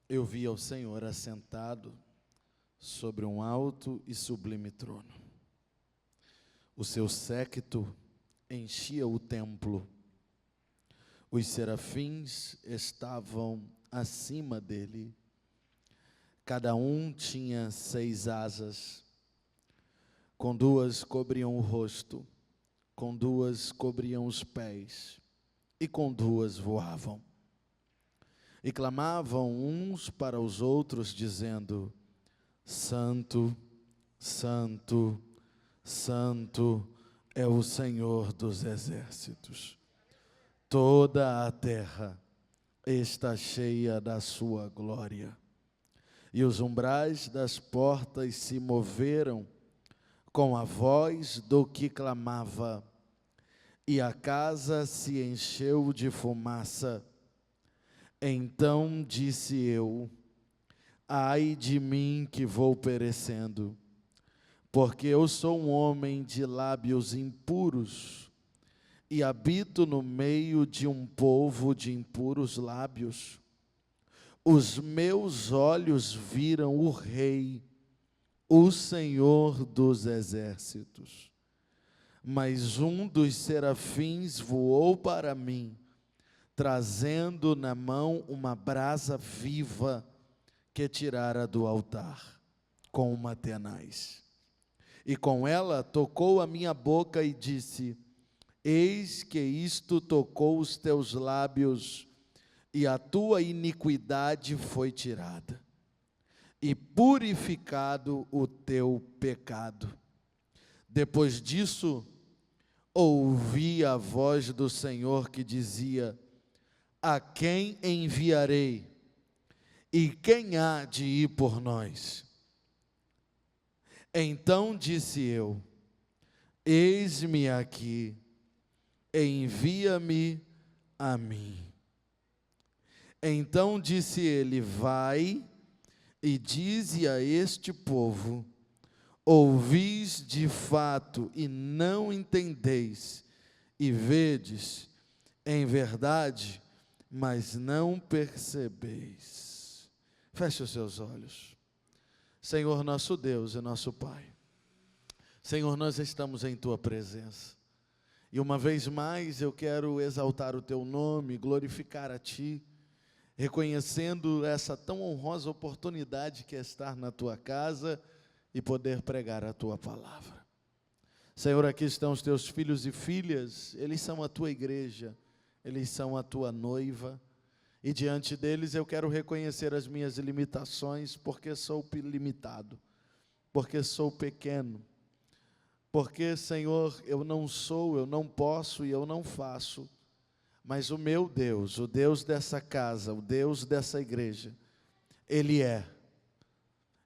Eu vi ao Senhor assentado sobre um alto e sublime trono. O seu séquito enchia o templo. Os serafins estavam acima dele. Cada um tinha 6 asas. Com 2 cobriam o rosto, com 2 cobriam os pés, e com 2 voavam. E clamavam uns para os outros, dizendo: Santo, Santo, Santo é o Senhor dos exércitos. Toda a terra está cheia da sua glória. E os umbrais das portas se moveram com a voz do que clamava, e a casa se encheu de fumaça. Então disse eu: ai de mim que vou perecendo, porque eu sou um homem de lábios impuros, e habito no meio de um povo de impuros lábios. Os meus olhos viram o Rei, o Senhor dos exércitos. Mas um dos serafins voou para mim, trazendo na mão uma brasa viva que tirara do altar, com uma tenaz. E com ela tocou a minha boca e disse: eis que isto tocou os teus lábios, e a tua iniquidade foi tirada, e purificado o teu pecado. Depois disso, ouvi a voz do Senhor que dizia: a quem enviarei? E quem há de ir por nós? Então disse eu: eis-me aqui, envia-me a mim. Então disse ele: vai e dize a este povo: ouvis de fato e não entendeis, e vedes em verdade, mas não percebeis. Feche os seus olhos. Senhor nosso Deus e nosso Pai, Senhor, nós estamos em Tua presença, e uma vez mais eu quero exaltar o Teu nome, glorificar a Ti, reconhecendo essa tão honrosa oportunidade que é estar na Tua casa e poder pregar a Tua palavra. Senhor, aqui estão os Teus filhos e filhas, eles são a Tua igreja, eles são a Tua noiva, e diante deles eu quero reconhecer as minhas limitações, porque sou limitado, porque sou pequeno, porque, Senhor, eu não sou, eu não posso e eu não faço, mas o meu Deus, o Deus dessa casa, o Deus dessa igreja, Ele é,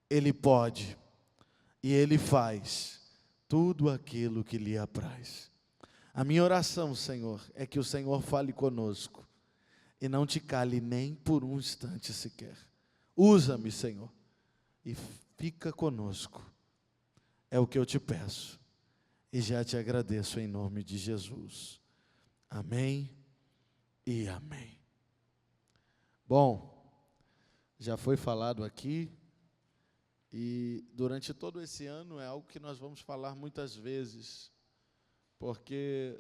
Ele pode e Ele faz tudo aquilo que lhe apraz. A minha oração, Senhor, é que o Senhor fale conosco e não te cale nem por um instante sequer. Usa-me, Senhor, e fica conosco. É o que eu te peço e já te agradeço em nome de Jesus. Amém e amém. Bom, já foi falado aqui, e durante todo esse ano é algo que nós vamos falar muitas vezes, porque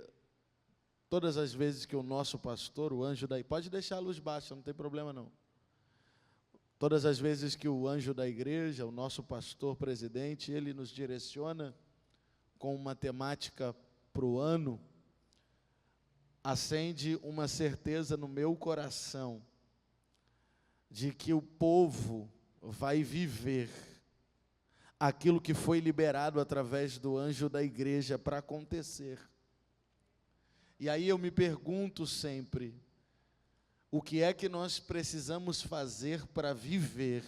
todas as vezes que o nosso pastor, o anjo da... Pode deixar a luz baixa, não tem problema não. Todas as vezes que o anjo da igreja, o nosso pastor presidente, ele nos direciona com uma temática para o ano, acende uma certeza no meu coração de que o povo vai viver aquilo que foi liberado através do anjo da igreja para acontecer. E aí eu me pergunto sempre, o que é que nós precisamos fazer para viver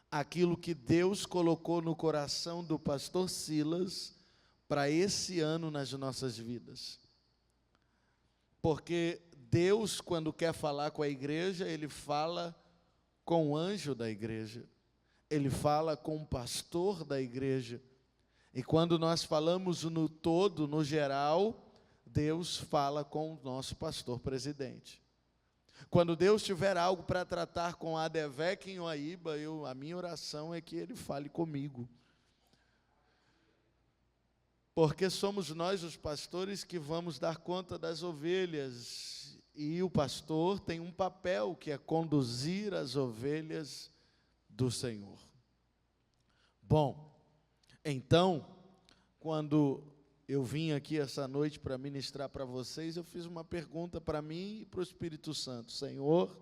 aquilo que Deus colocou no coração do pastor Silas para esse ano nas nossas vidas? Porque Deus, quando quer falar com a igreja, Ele fala com o anjo da igreja, Ele fala com o pastor da igreja, e quando nós falamos no todo, no geral, Deus fala com o nosso pastor presidente. Quando Deus tiver algo para tratar com Adevec em Oaíba, a minha oração é que Ele fale comigo. Porque somos nós os pastores que vamos dar conta das ovelhas. E o pastor tem um papel que é conduzir as ovelhas do Senhor. Bom, então, quando eu vim aqui essa noite para ministrar para vocês, eu fiz uma pergunta para mim e para o Espírito Santo. Senhor,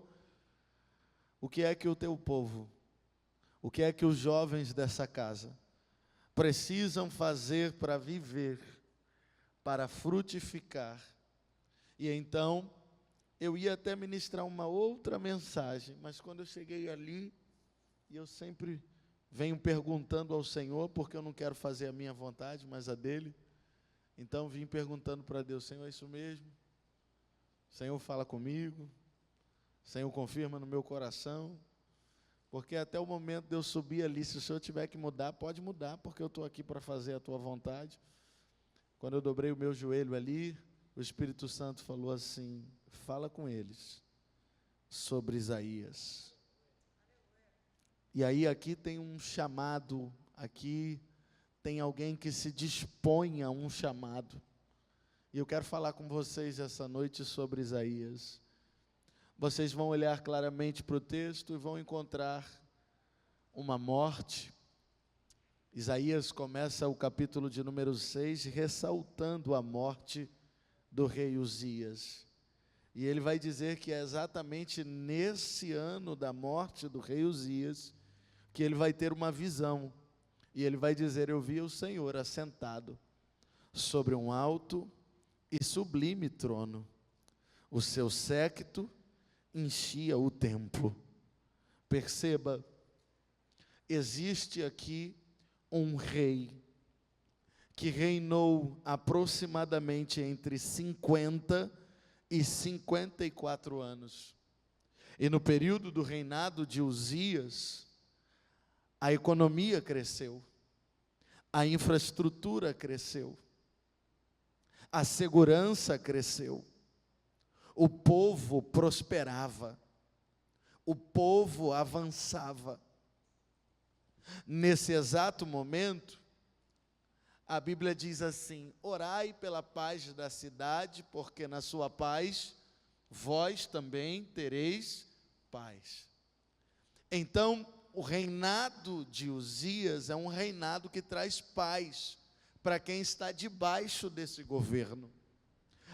o que é que o teu povo, o que é que os jovens dessa casa precisam fazer para viver, para frutificar? E então, eu ia até ministrar uma outra mensagem, mas quando eu cheguei ali, e eu sempre venho perguntando ao Senhor, porque eu não quero fazer a minha vontade, mas a dele. Então vim perguntando para Deus: Senhor, é isso mesmo? Senhor, fala comigo. Senhor, confirma no meu coração. Porque até o momento de eu subir ali, se o Senhor tiver que mudar, pode mudar, porque eu estou aqui para fazer a tua vontade. Quando eu dobrei o meu joelho ali, o Espírito Santo falou assim: fala com eles sobre Isaías. E aí aqui tem um chamado, aqui tem alguém que se dispõe a um chamado. E eu quero falar com vocês essa noite sobre Isaías. Vocês vão olhar claramente para o texto e vão encontrar uma morte. Isaías começa o capítulo de número 6 ressaltando a morte do rei Uzias. E ele vai dizer que é exatamente nesse ano da morte do rei Uzias que ele vai ter uma visão. E ele vai dizer: eu vi o Senhor assentado sobre um alto e sublime trono. O seu séquito enchia o templo. Perceba, existe aqui um rei que reinou aproximadamente entre 50 e 54 anos. E no período do reinado de Uzias, a economia cresceu, a infraestrutura cresceu, a segurança cresceu, o povo prosperava, o povo avançava. Nesse exato momento, a Bíblia diz assim: orai pela paz da cidade, porque na sua paz vós também tereis paz. Então, o reinado de Uzias é um reinado que traz paz para quem está debaixo desse governo.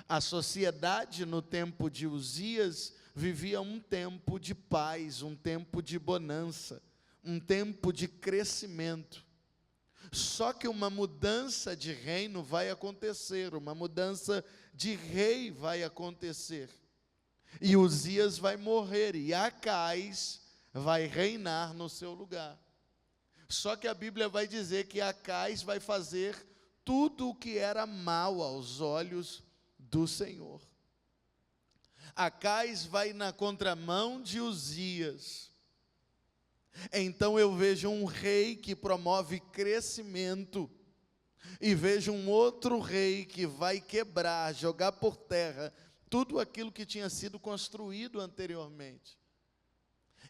A sociedade no tempo de Uzias vivia um tempo de paz, um tempo de bonança, um tempo de crescimento. Só que uma mudança de reino vai acontecer, uma mudança de rei vai acontecer. E Uzias vai morrer e Acais vai reinar no seu lugar. Só que a Bíblia vai dizer que Acais vai fazer tudo o que era mal aos olhos do Senhor. Acais vai na contramão de Uzias. Então eu vejo um rei que promove crescimento, e vejo um outro rei que vai quebrar, jogar por terra tudo aquilo que tinha sido construído anteriormente.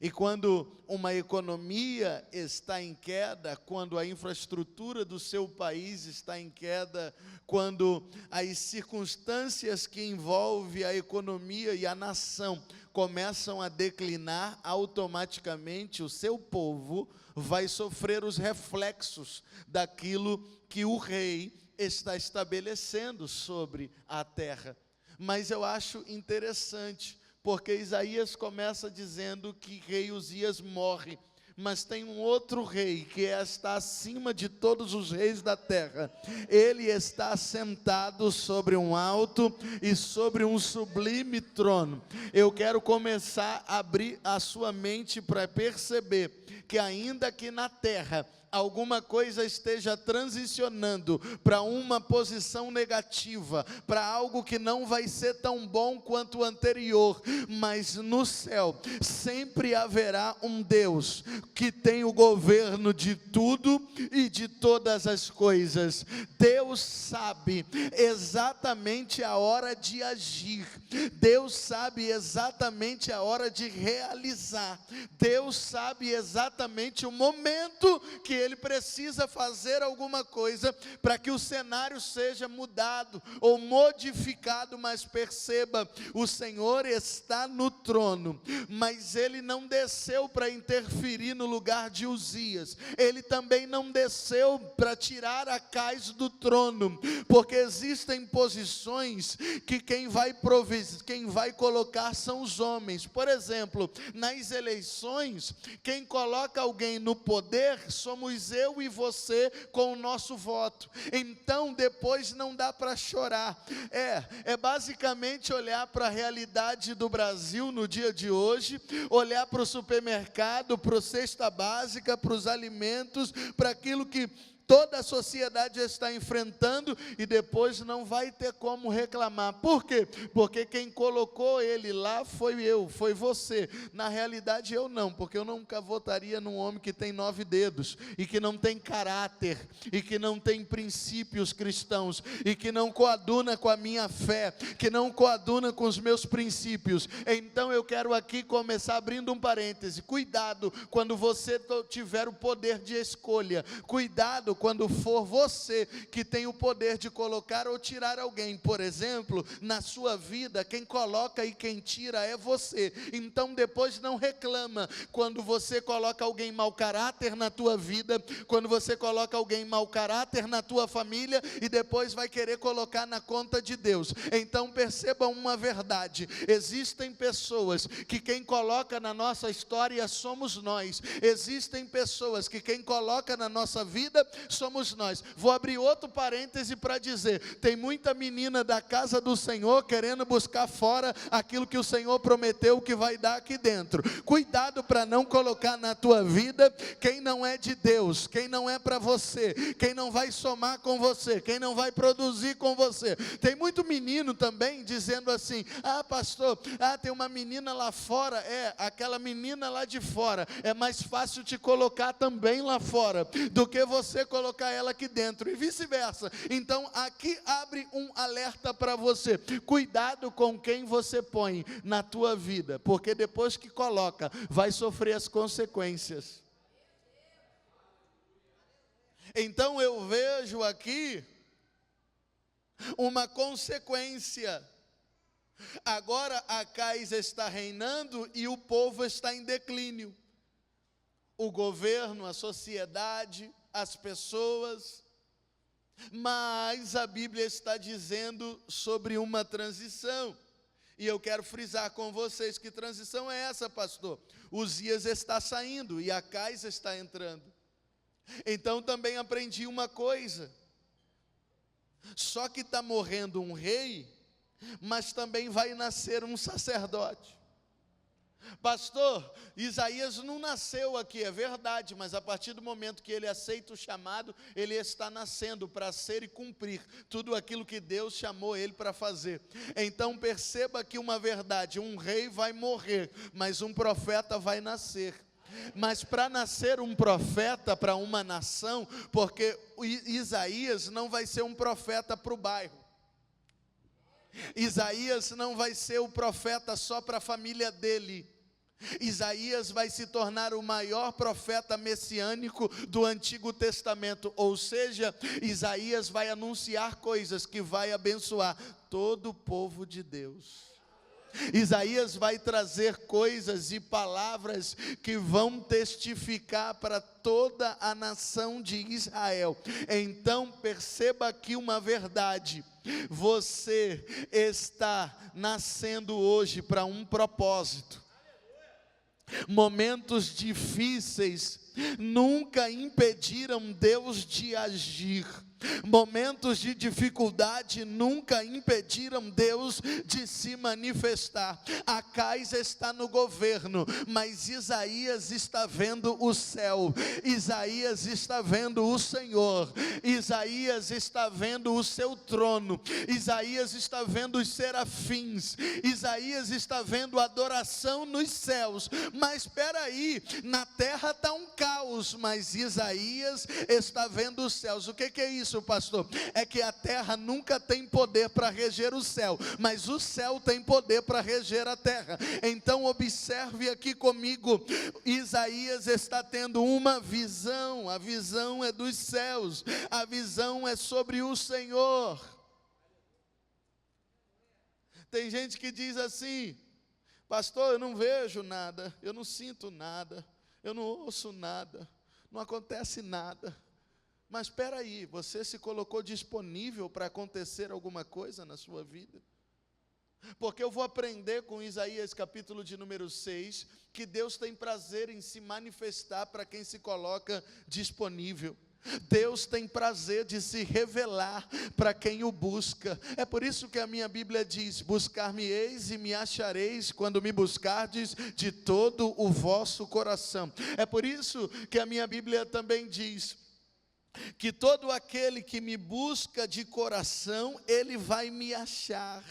E quando uma economia está em queda, quando a infraestrutura do seu país está em queda, quando as circunstâncias que envolvem a economia e a nação começam a declinar, automaticamente o seu povo vai sofrer os reflexos daquilo que o rei está estabelecendo sobre a terra. Mas eu acho interessante, porque Isaías começa dizendo que rei Uzias morre, mas tem um outro rei que está acima de todos os reis da terra. Ele está sentado sobre um alto e sobre um sublime trono. Eu quero começar a abrir a sua mente para perceber que ainda que na terra alguma coisa esteja transicionando para uma posição negativa, para algo que não vai ser tão bom quanto o anterior, mas no céu sempre haverá um Deus que tem o governo de tudo e de todas as coisas. Deus sabe exatamente a hora de agir, Deus sabe exatamente a hora de realizar, Deus sabe exatamente o momento que Ele precisa fazer alguma coisa para que o cenário seja mudado ou modificado. Mas perceba, o Senhor está no trono, mas Ele não desceu para interferir no lugar de Uzias, Ele também não desceu para tirar Acais do trono, porque existem posições que quem vai colocar são os homens. Por exemplo, nas eleições, quem coloca alguém no poder somos eu e você com o nosso voto. Então depois não dá para chorar. É basicamente olhar para a realidade do Brasil no dia de hoje, olhar para o supermercado, para a cesta básica, para os alimentos, para aquilo que toda a sociedade está enfrentando, e depois não vai ter como reclamar. Por quê? Porque quem colocou ele lá foi eu, foi você. Na realidade eu não, porque eu nunca votaria num homem que tem 9 dedos, e que não tem caráter, e que não tem princípios cristãos, e que não coaduna com a minha fé, que não coaduna com os meus princípios. Então eu quero aqui começar abrindo um parêntese. Cuidado quando você tiver o poder de escolha, cuidado quando for você que tem o poder de colocar ou tirar alguém. Por exemplo, na sua vida, quem coloca e quem tira é você. Então depois não reclama quando você coloca alguém mau caráter na tua vida, quando você coloca alguém mau caráter na tua família, e depois vai querer colocar na conta de Deus. Então percebam uma verdade: existem pessoas que quem coloca na nossa história somos nós, existem pessoas que quem coloca na nossa vida somos nós. Vou abrir outro parêntese para dizer: tem muita menina da casa do Senhor querendo buscar fora aquilo que o Senhor prometeu que vai dar aqui dentro. Cuidado para não colocar na tua vida quem não é de Deus, quem não é para você, quem não vai somar com você, quem não vai produzir com você. Tem muito menino também dizendo assim: ah, pastor, tem uma menina lá fora. Aquela menina lá de fora é mais fácil te colocar também lá fora do que você colocar ela aqui dentro, e vice-versa. Então aqui abre um alerta para você: cuidado com quem você põe na tua vida, porque depois que coloca, vai sofrer as consequências. Então eu vejo aqui uma consequência. Agora Acais está reinando e o povo está em declínio. O governo, a sociedade, as pessoas. Mas a Bíblia está dizendo sobre uma transição. E eu quero frisar com vocês: que transição é essa, pastor? Uzias está saindo e Acais está entrando. Então também aprendi uma coisa: só que está morrendo um rei, mas também vai nascer um sacerdote. Pastor, Isaías não nasceu aqui, é verdade, mas a partir do momento que ele aceita o chamado, ele está nascendo para ser e cumprir tudo aquilo que Deus chamou ele para fazer. Então perceba aqui uma verdade: um rei vai morrer, mas um profeta vai nascer. Mas para nascer um profeta para uma nação, porque Isaías não vai ser um profeta para o bairro, Isaías não vai ser o profeta só para a família dele. Isaías vai se tornar o maior profeta messiânico do Antigo Testamento. Ou seja, Isaías vai anunciar coisas que vai abençoar todo o povo de Deus. Isaías vai trazer coisas e palavras que vão testificar para toda a nação de Israel. Então perceba aqui uma verdade: você está nascendo hoje para um propósito. Momentos difíceis nunca impediram Deus de agir. Momentos de dificuldade nunca impediram Deus de se manifestar. Acais está no governo, mas Isaías está vendo o céu, Isaías está vendo o Senhor, Isaías está vendo o seu trono, Isaías está vendo os serafins, Isaías está vendo a adoração nos céus. Mas espera aí, na terra está um caos, mas Isaías está vendo os céus. O que é isso, pastor? É que a terra nunca tem poder para reger o céu, mas o céu tem poder para reger a terra. Então observe aqui comigo, Isaías está tendo uma visão, a visão é dos céus, a visão é sobre o Senhor. Tem gente que diz assim: pastor, eu não vejo nada, eu não sinto nada, eu não ouço nada, não acontece nada. Mas espera aí, você se colocou disponível para acontecer alguma coisa na sua vida? Porque eu vou aprender com Isaías capítulo de número 6, que Deus tem prazer em se manifestar para quem se coloca disponível. Deus tem prazer de se revelar para quem o busca. É por isso que a minha Bíblia diz: buscar-me-eis e me achareis, quando me buscardes de todo o vosso coração. É por isso que a minha Bíblia também diz que todo aquele que me busca de coração, ele vai me achar.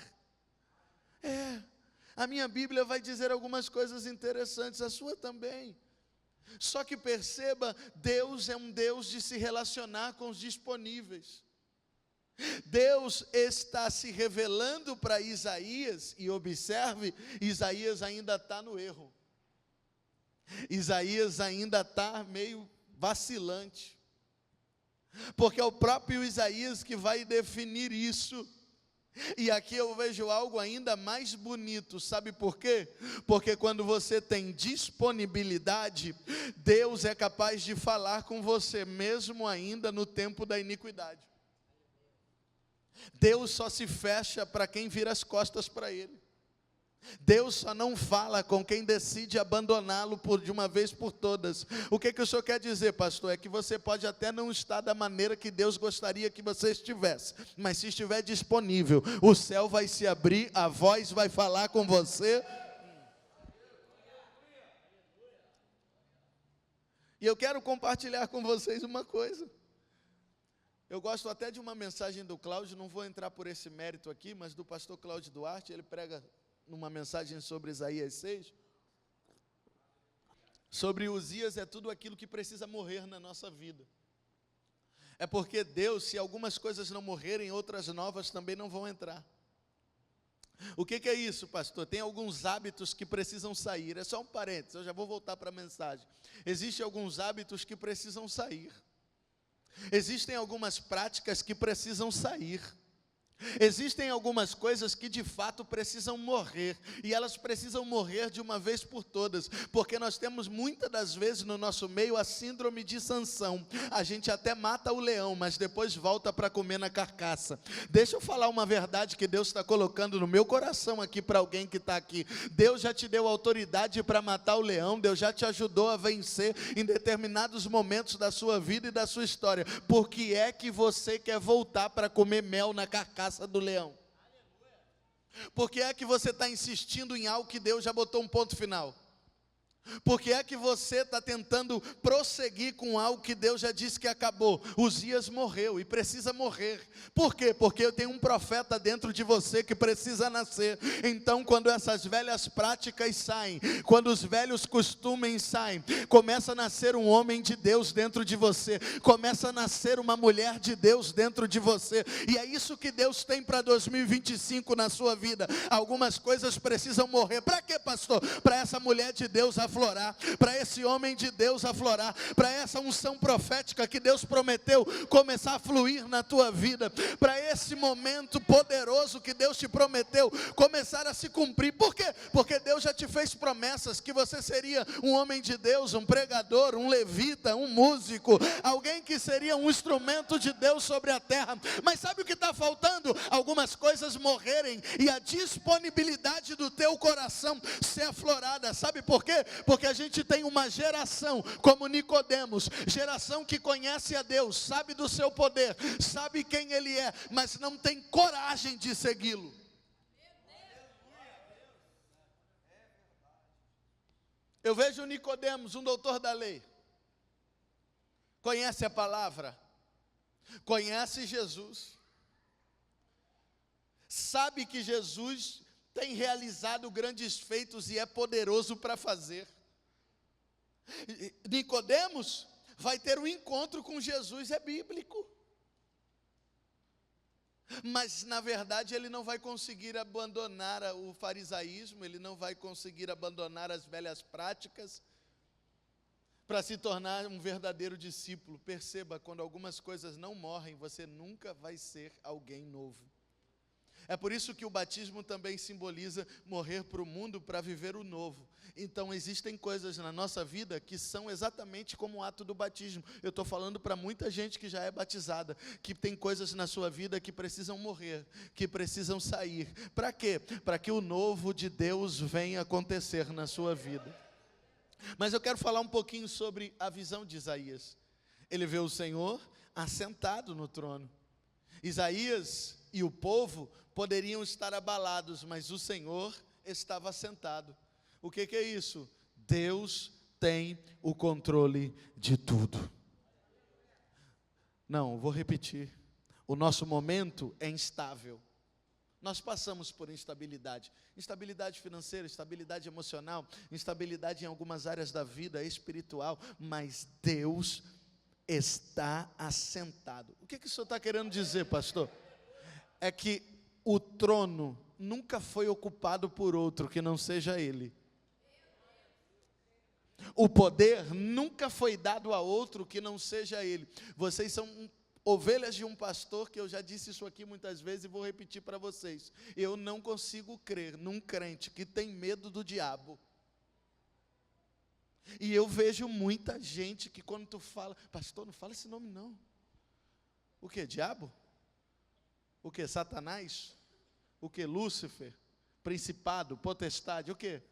A minha Bíblia vai dizer algumas coisas interessantes, a sua também. Só que perceba, Deus é um Deus de se relacionar com os disponíveis. Deus está se revelando para Isaías, e observe, Isaías ainda está no erro. Isaías ainda está meio vacilante. Porque é o próprio Isaías que vai definir isso. E aqui eu vejo algo ainda mais bonito, sabe por quê? Porque quando você tem disponibilidade, Deus é capaz de falar com você, mesmo ainda no tempo da iniquidade. Deus só se fecha para quem vira as costas para Ele. Deus só não fala com quem decide abandoná-lo de uma vez por todas. O que o senhor quer dizer, pastor? É que você pode até não estar da maneira que Deus gostaria que você estivesse, mas se estiver disponível, o céu vai se abrir, a voz vai falar com você. E eu quero compartilhar com vocês uma coisa. Eu gosto até de uma mensagem do Cláudio, não vou entrar por esse mérito aqui, mas do pastor Cláudio Duarte. Ele prega numa mensagem sobre Isaías 6, sobre Uzias, é tudo aquilo que precisa morrer na nossa vida. É porque Deus, se algumas coisas não morrerem, outras novas também não vão entrar. O que é isso, pastor? Tem alguns hábitos que precisam sair. É só um parênteses, eu já vou voltar para a mensagem. Existem alguns hábitos que precisam sair. Existem algumas práticas que precisam sair. Existem algumas coisas que de fato precisam morrer, e elas precisam morrer de uma vez por todas, porque nós temos muitas das vezes no nosso meio a síndrome de Sansão. A gente até mata o leão, mas depois volta para comer na carcaça. Deixa eu falar uma verdade que Deus está colocando no meu coração aqui para alguém que está aqui. Deus já te deu autoridade para matar o leão, Deus já te ajudou a vencer em determinados momentos da sua vida e da sua história. Por que é que você quer voltar para comer mel na carcaça do leão? Por que é que você está insistindo em algo que Deus já botou um ponto final? Por que é que você está tentando prosseguir com algo que Deus já disse que acabou? Uzias morreu e precisa morrer. Por quê? Porque eu tenho um profeta dentro de você que precisa nascer. Então, quando essas velhas práticas saem, quando os velhos costumes saem, começa a nascer um homem de Deus dentro de você, começa a nascer uma mulher de Deus dentro de você. E é isso que Deus tem para 2025 na sua vida. Algumas coisas precisam morrer. Para quê, pastor? Para essa mulher de Deus aflorar, para esse homem de Deus aflorar, para essa unção profética que Deus prometeu começar a fluir na tua vida, para esse momento poderoso que Deus te prometeu começar a se cumprir. Por quê? Porque Deus já te fez promessas que você seria um homem de Deus, um pregador, um levita, um músico, alguém que seria um instrumento de Deus sobre a terra. Mas sabe o que está faltando? Algumas coisas morrerem e a disponibilidade do teu coração ser aflorada. Sabe por quê? Porque a gente tem uma geração como Nicodemos, geração que conhece a Deus, sabe do seu poder, sabe quem Ele é, mas não tem coragem de segui-lo. Eu vejo Nicodemos, um doutor da lei, conhece a palavra, conhece Jesus, sabe que Jesus tem realizado grandes feitos e é poderoso para fazer. Nicodemos vai ter um encontro com Jesus, é bíblico. Mas na verdade ele não vai conseguir abandonar o farisaísmo, ele não vai conseguir abandonar as velhas práticas para se tornar um verdadeiro discípulo. Perceba, quando algumas coisas não morrem, você nunca vai ser alguém novo. É por isso que o batismo também simboliza morrer para o mundo para viver o novo. Então existem coisas na nossa vida que são exatamente como o ato do batismo. Eu estou falando para muita gente que já é batizada, que tem coisas na sua vida que precisam morrer, que precisam sair. Para quê? Para que o novo de Deus venha acontecer na sua vida. Mas eu quero falar um pouquinho sobre a visão de Isaías. Ele vê o Senhor assentado no trono. Isaías e o povo poderiam estar abalados, mas o Senhor estava assentado. O que é isso? Deus tem o controle de tudo. Não, vou repetir. O nosso momento é instável. Nós passamos por instabilidade. Instabilidade financeira, instabilidade emocional, instabilidade em algumas áreas da vida espiritual, mas Deus está assentado. O que o senhor está querendo dizer, pastor? É que o trono nunca foi ocupado por outro que não seja Ele. O poder nunca foi dado a outro que não seja Ele. Vocês são ovelhas de um pastor, que eu já disse isso aqui muitas vezes e vou repetir para vocês. Eu não consigo crer num crente que tem medo do diabo. E eu vejo muita gente que quando tu fala, pastor, não fala esse nome não. O que? Diabo? O que? Satanás? O que? Lúcifer? Principado? Potestade? O que?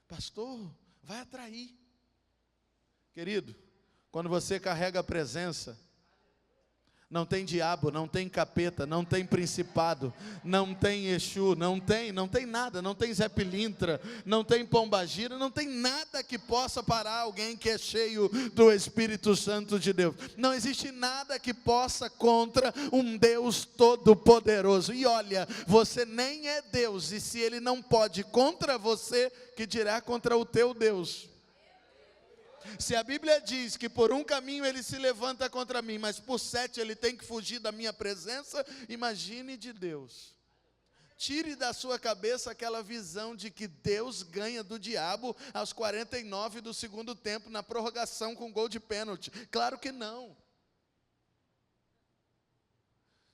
Pastor, vai atrair. Querido, quando você carrega a presença, não tem diabo, não tem capeta, não tem principado, não tem Exu, não tem nada, não tem Zé Pilintra, não tem pombagira, não tem nada que possa parar alguém que é cheio do Espírito Santo de Deus. Não existe nada que possa contra um Deus todo-poderoso. E olha, você nem é Deus, e se Ele não pode contra você, que dirá contra o teu Deus? Se a Bíblia diz que por um caminho ele se levanta contra mim, mas por 7 ele tem que fugir da minha presença, imagine de Deus. Tire da sua cabeça aquela visão de que Deus ganha do diabo aos 49 do segundo tempo, na prorrogação com gol de pênalti. Claro que não.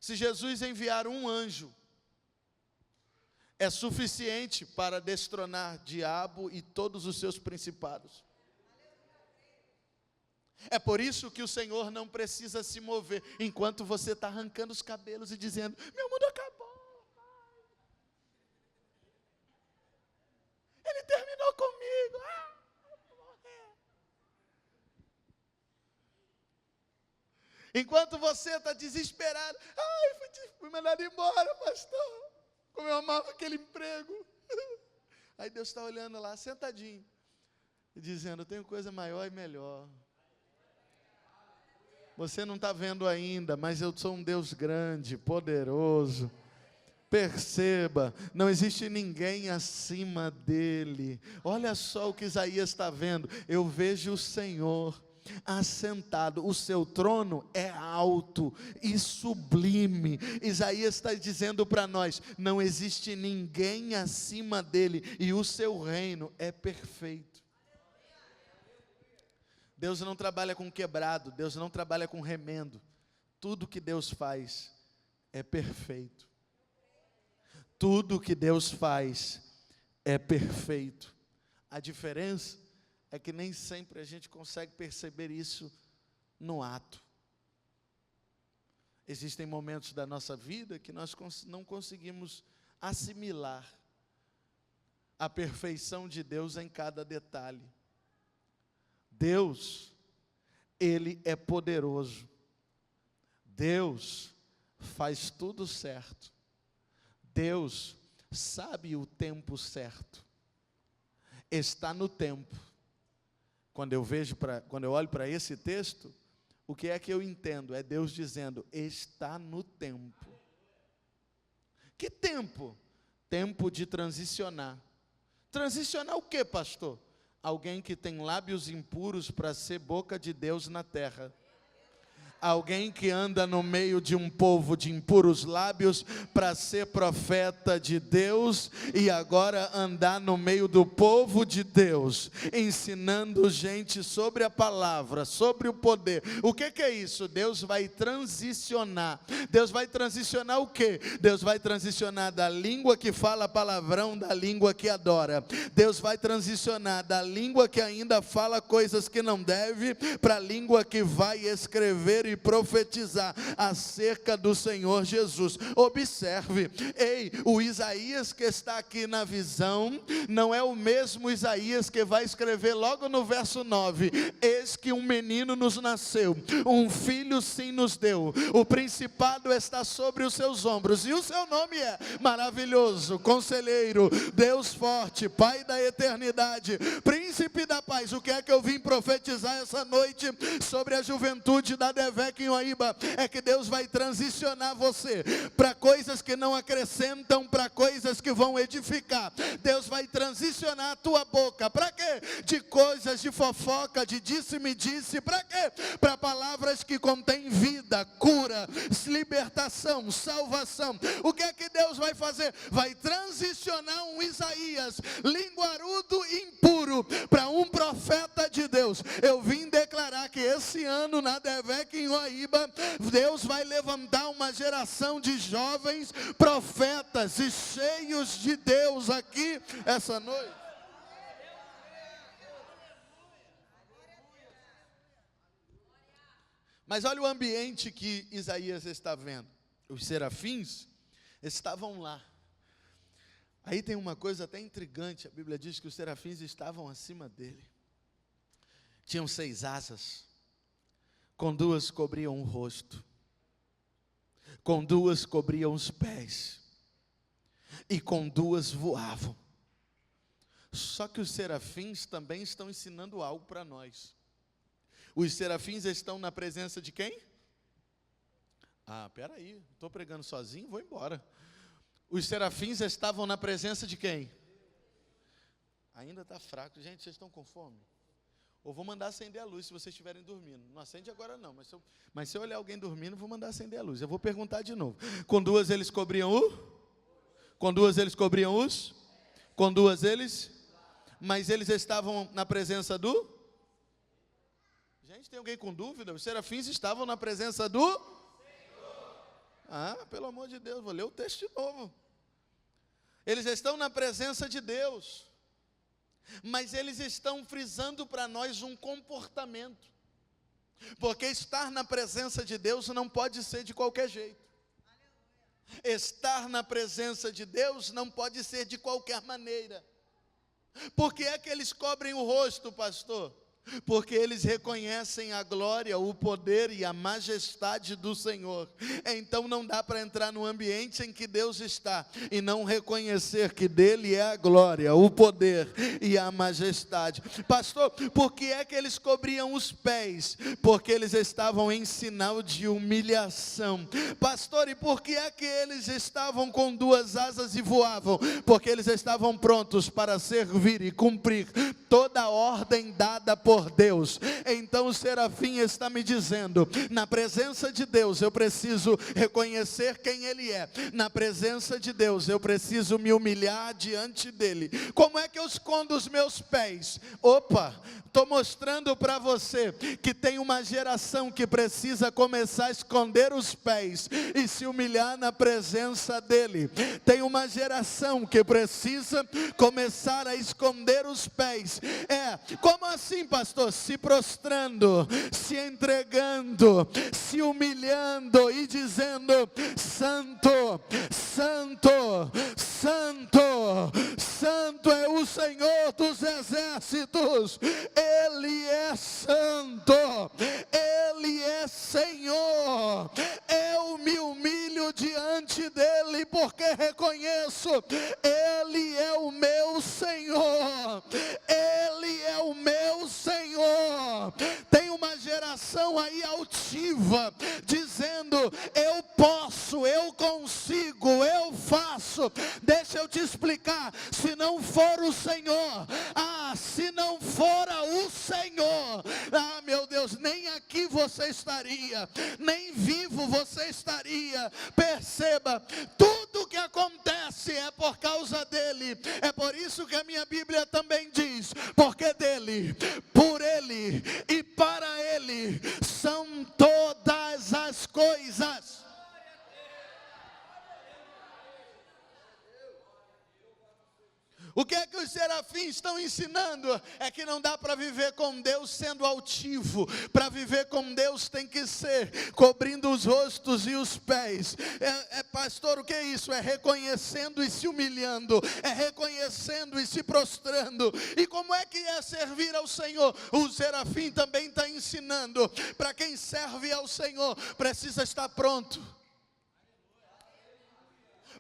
Se Jesus enviar um anjo, é suficiente para destronar diabo e todos os seus principados. É por isso que o Senhor não precisa se mover, enquanto você está arrancando os cabelos e dizendo, meu mundo acabou, Ele terminou comigo, vou morrer. Enquanto você está desesperado, fui mandado embora, pastor, como eu amava aquele emprego. Aí Deus está olhando lá, sentadinho, e dizendo, eu tenho coisa maior e melhor. Você não está vendo ainda, mas eu sou um Deus grande, poderoso. Perceba, não existe ninguém acima dele. Olha só o que Isaías está vendo. Eu vejo o Senhor assentado, o seu trono é alto e sublime. Isaías está dizendo para nós, não existe ninguém acima dele, e o seu reino é perfeito. Deus não trabalha com quebrado, Deus não trabalha com remendo. Tudo que Deus faz é perfeito. Tudo que Deus faz é perfeito. A diferença é que nem sempre a gente consegue perceber isso no ato. Existem momentos da nossa vida que nós não conseguimos assimilar a perfeição de Deus em cada detalhe. Deus, Ele é poderoso. Deus faz tudo certo. Deus sabe o tempo certo. Está no tempo. Quando eu olho para esse texto, o que é que eu entendo? É Deus dizendo, está no tempo. Que tempo? Tempo de transicionar. Transicionar o quê, pastor? Alguém que tem lábios impuros para ser boca de Deus na terra. Alguém que anda no meio de um povo de impuros lábios para ser profeta de Deus e agora andar no meio do povo de Deus, ensinando gente sobre a palavra, sobre o poder. O que é isso? Deus vai transicionar. Deus vai transicionar o quê? Deus vai transicionar da língua que fala palavrão, da língua que adora. Deus vai transicionar da língua que ainda fala coisas que não deve, para a língua que vai escrever e profetizar acerca do Senhor Jesus. Observe, o Isaías que está aqui na visão, não é o mesmo Isaías que vai escrever logo no verso 9, eis que um menino nos nasceu, um filho sim nos deu, o principado está sobre os seus ombros, e o seu nome é Maravilhoso, Conselheiro, Deus Forte, Pai da Eternidade, Príncipe da Paz. O que é que eu vim profetizar essa noite sobre a juventude da DEVEC em Uaíba? É que Deus vai transicionar você para coisas que não acrescentam, para coisas que vão edificar. Deus vai transicionar a tua boca, para quê? De coisas de fofoca, de disse-me-disse, para quê? Para palavras que contêm vida, cura, libertação, salvação. O que é que Deus vai fazer? Vai transicionar um Isaías linguarudo e impuro para um profeta de Deus. Eu vim declarar que esse ano na DEVEC em Uaíba, Deus vai levantar uma geração de jovens profetas e cheios de Deus aqui essa noite. Mas olha o ambiente que Isaías está vendo. Os serafins estavam lá. Aí tem uma coisa até intrigante, a Bíblia diz que os serafins estavam acima dele. Tinham 6 asas, com 2 cobriam o rosto, com 2 cobriam os pés, e com 2 voavam. Só que os serafins também estão ensinando algo para nós. Os serafins estão na presença de quem? Peraí, estou pregando sozinho, vou embora. Os serafins estavam na presença de quem? Ainda está fraco. Gente, vocês estão com fome? Ou vou mandar acender a luz se vocês estiverem dormindo. Não acende agora não, mas se eu olhar alguém dormindo, vou mandar acender a luz. Eu vou perguntar de novo. Com 2 eles cobriam Com 2 eles cobriam os? Com 2 eles? Mas eles estavam na presença do? Gente, tem alguém com dúvida? Os serafins estavam na presença do? Pelo amor de Deus, vou ler o texto de novo. Eles estão na presença de Deus, mas eles estão frisando para nós um comportamento, porque estar na presença de Deus não pode ser de qualquer jeito. Estar na presença de Deus não pode ser de qualquer maneira. Por que é que eles cobrem o rosto, pastor? Porque eles reconhecem a glória, o poder e a majestade do Senhor. Então não dá para entrar no ambiente em que Deus está e não reconhecer que dele é a glória, o poder e a majestade. Pastor, por que é que eles cobriam os pés? Porque eles estavam em sinal de humilhação. Pastor, e por que é que eles estavam com 2 asas e voavam? Porque eles estavam prontos para servir e cumprir toda a ordem dada por Deus. Então o serafim está me dizendo, na presença de Deus eu preciso reconhecer quem Ele é. Na presença de Deus eu preciso me humilhar diante dEle. Como é que eu escondo os meus pés? Estou mostrando para você que tem uma geração que precisa começar a esconder os pés e se humilhar na presença dEle. Tem uma geração que precisa começar a esconder os pés. Como assim, pastor? pastor, se prostrando, se entregando, se humilhando e dizendo: Santo, Santo, Santo, Santo é o Senhor dos exércitos, Ele é santo, Ele é Senhor. Eu me humilho diante dEle, porque reconheço, Ele é o meu Senhor, Ele é o meu Senhor. Tem uma geração aí altiva, dizendo: eu posso, eu consigo, eu faço. Deixa eu te explicar, se não for o Senhor, se não fora o Senhor, meu Deus, nem aqui você estaria, nem vivo você estaria. Perceba, tudo que acontece é por causa dele. É por isso que a minha Bíblia também diz: porque dele, por ele e para ele são todas as coisas. O que é que os serafins estão ensinando? É que não dá para viver com Deus sendo altivo. Para viver com Deus tem que ser cobrindo os rostos e os pés. Pastor, o que é isso? É reconhecendo e se humilhando. É reconhecendo e se prostrando. E como é que é servir ao Senhor? O serafim também está ensinando. Para quem serve ao Senhor, precisa estar pronto.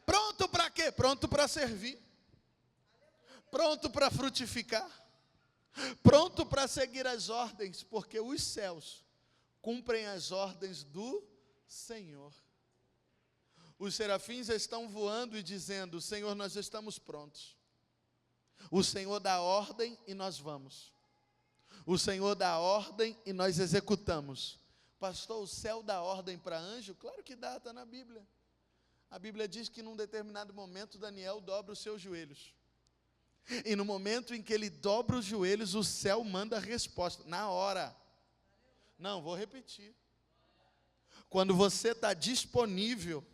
Pronto para quê? Pronto para servir. Pronto para frutificar, pronto para seguir as ordens, porque os céus cumprem as ordens do Senhor. Os serafins estão voando e dizendo: Senhor, nós estamos prontos. O Senhor dá ordem e nós vamos. O Senhor dá ordem e nós executamos. Pastor, o céu dá ordem para anjo? Claro que dá, está na Bíblia. A Bíblia diz que num determinado momento Daniel dobra os seus joelhos. E no momento em que ele dobra os joelhos, o céu manda a resposta, na hora. Não, vou repetir. Quando você está disponível,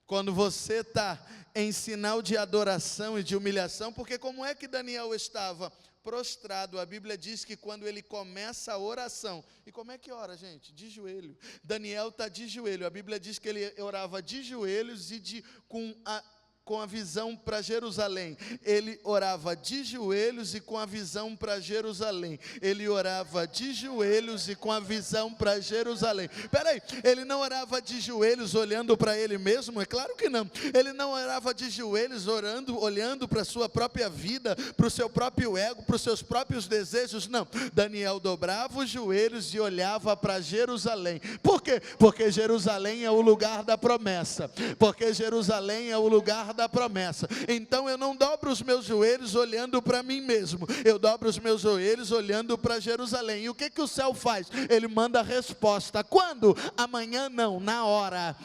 quando você está em sinal de adoração e de humilhação, porque como é que Daniel estava prostrado? A Bíblia diz que quando ele começa a oração, e como é que ora, gente? De joelho. Daniel está de joelho, a Bíblia diz que ele orava de joelhos e com a visão para Jerusalém. Ele orava de joelhos e com a visão para Jerusalém. Ele orava de joelhos e com a visão para Jerusalém. Peraí, ele não orava de joelhos olhando para ele mesmo? É claro que não. Ele não orava de joelhos olhando para a sua própria vida, para o seu próprio ego, para os seus próprios desejos. Não. Daniel dobrava os joelhos e olhava para Jerusalém. Por quê? Porque Jerusalém é o lugar da promessa. Porque Jerusalém é o lugar da promessa. Então eu não dobro os meus joelhos olhando para mim mesmo, eu dobro os meus joelhos olhando para Jerusalém. E o que o céu faz? Ele manda a resposta. Quando? Amanhã não, na hora.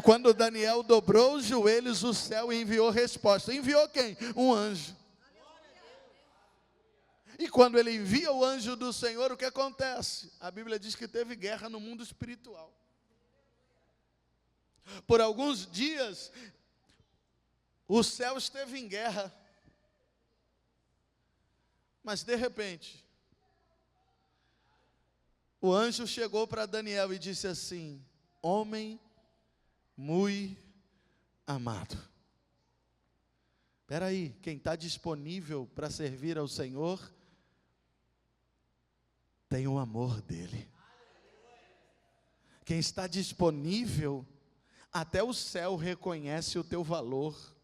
Quando Daniel dobrou os joelhos, o céu enviou resposta. Enviou quem? Um anjo. E quando ele envia o anjo do Senhor, o que acontece? A Bíblia diz que teve guerra no mundo espiritual. Por alguns dias o céu esteve em guerra, mas de repente, o anjo chegou para Daniel e disse assim: homem muito amado. Espera aí, quem está disponível para servir ao Senhor, tem o amor dele. Quem está disponível, até o céu reconhece o teu valor.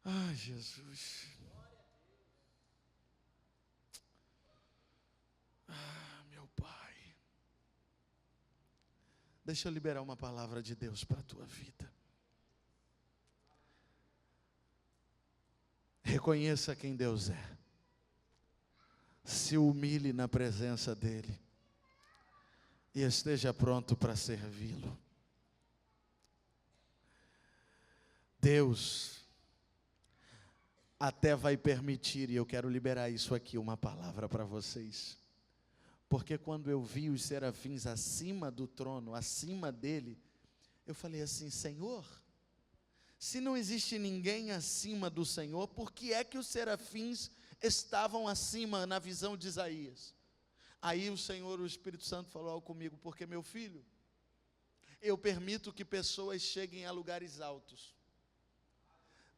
Ai, Jesus. Meu Pai. Deixa eu liberar uma palavra de Deus para a tua vida. Reconheça quem Deus é. Se humilhe na presença dEle. E esteja pronto para servi-lo. Deus até vai permitir, e eu quero liberar isso aqui, uma palavra para vocês. Porque quando eu vi os serafins acima do trono, acima dele, eu falei assim: Senhor, se não existe ninguém acima do Senhor, por que é que os serafins estavam acima na visão de Isaías. Aí o Senhor, o Espírito Santo falou algo comigo, porque meu filho, eu permito que pessoas cheguem a lugares altos,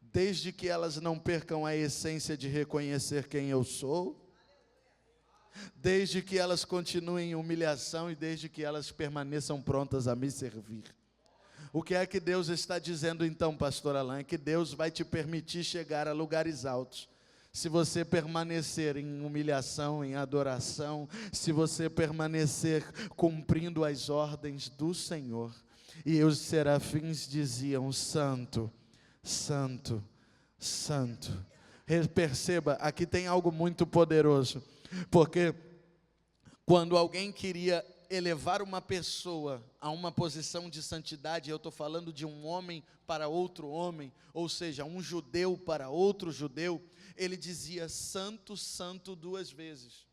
desde que elas não percam a essência de reconhecer quem eu sou, desde que elas continuem em humilhação e desde que elas permaneçam prontas a me servir. O que é que Deus está dizendo então, pastor Alain? É que Deus vai te permitir chegar a lugares altos, se você permanecer em humilhação, em adoração, se você permanecer cumprindo as ordens do Senhor. E os serafins diziam: Santo, Santo, Santo. Perceba, aqui tem algo muito poderoso, porque quando alguém queria elevar uma pessoa a uma posição de santidade, eu estou falando de um homem para outro homem, ou seja, um judeu para outro judeu, ele dizia santo, santo 2 vezes.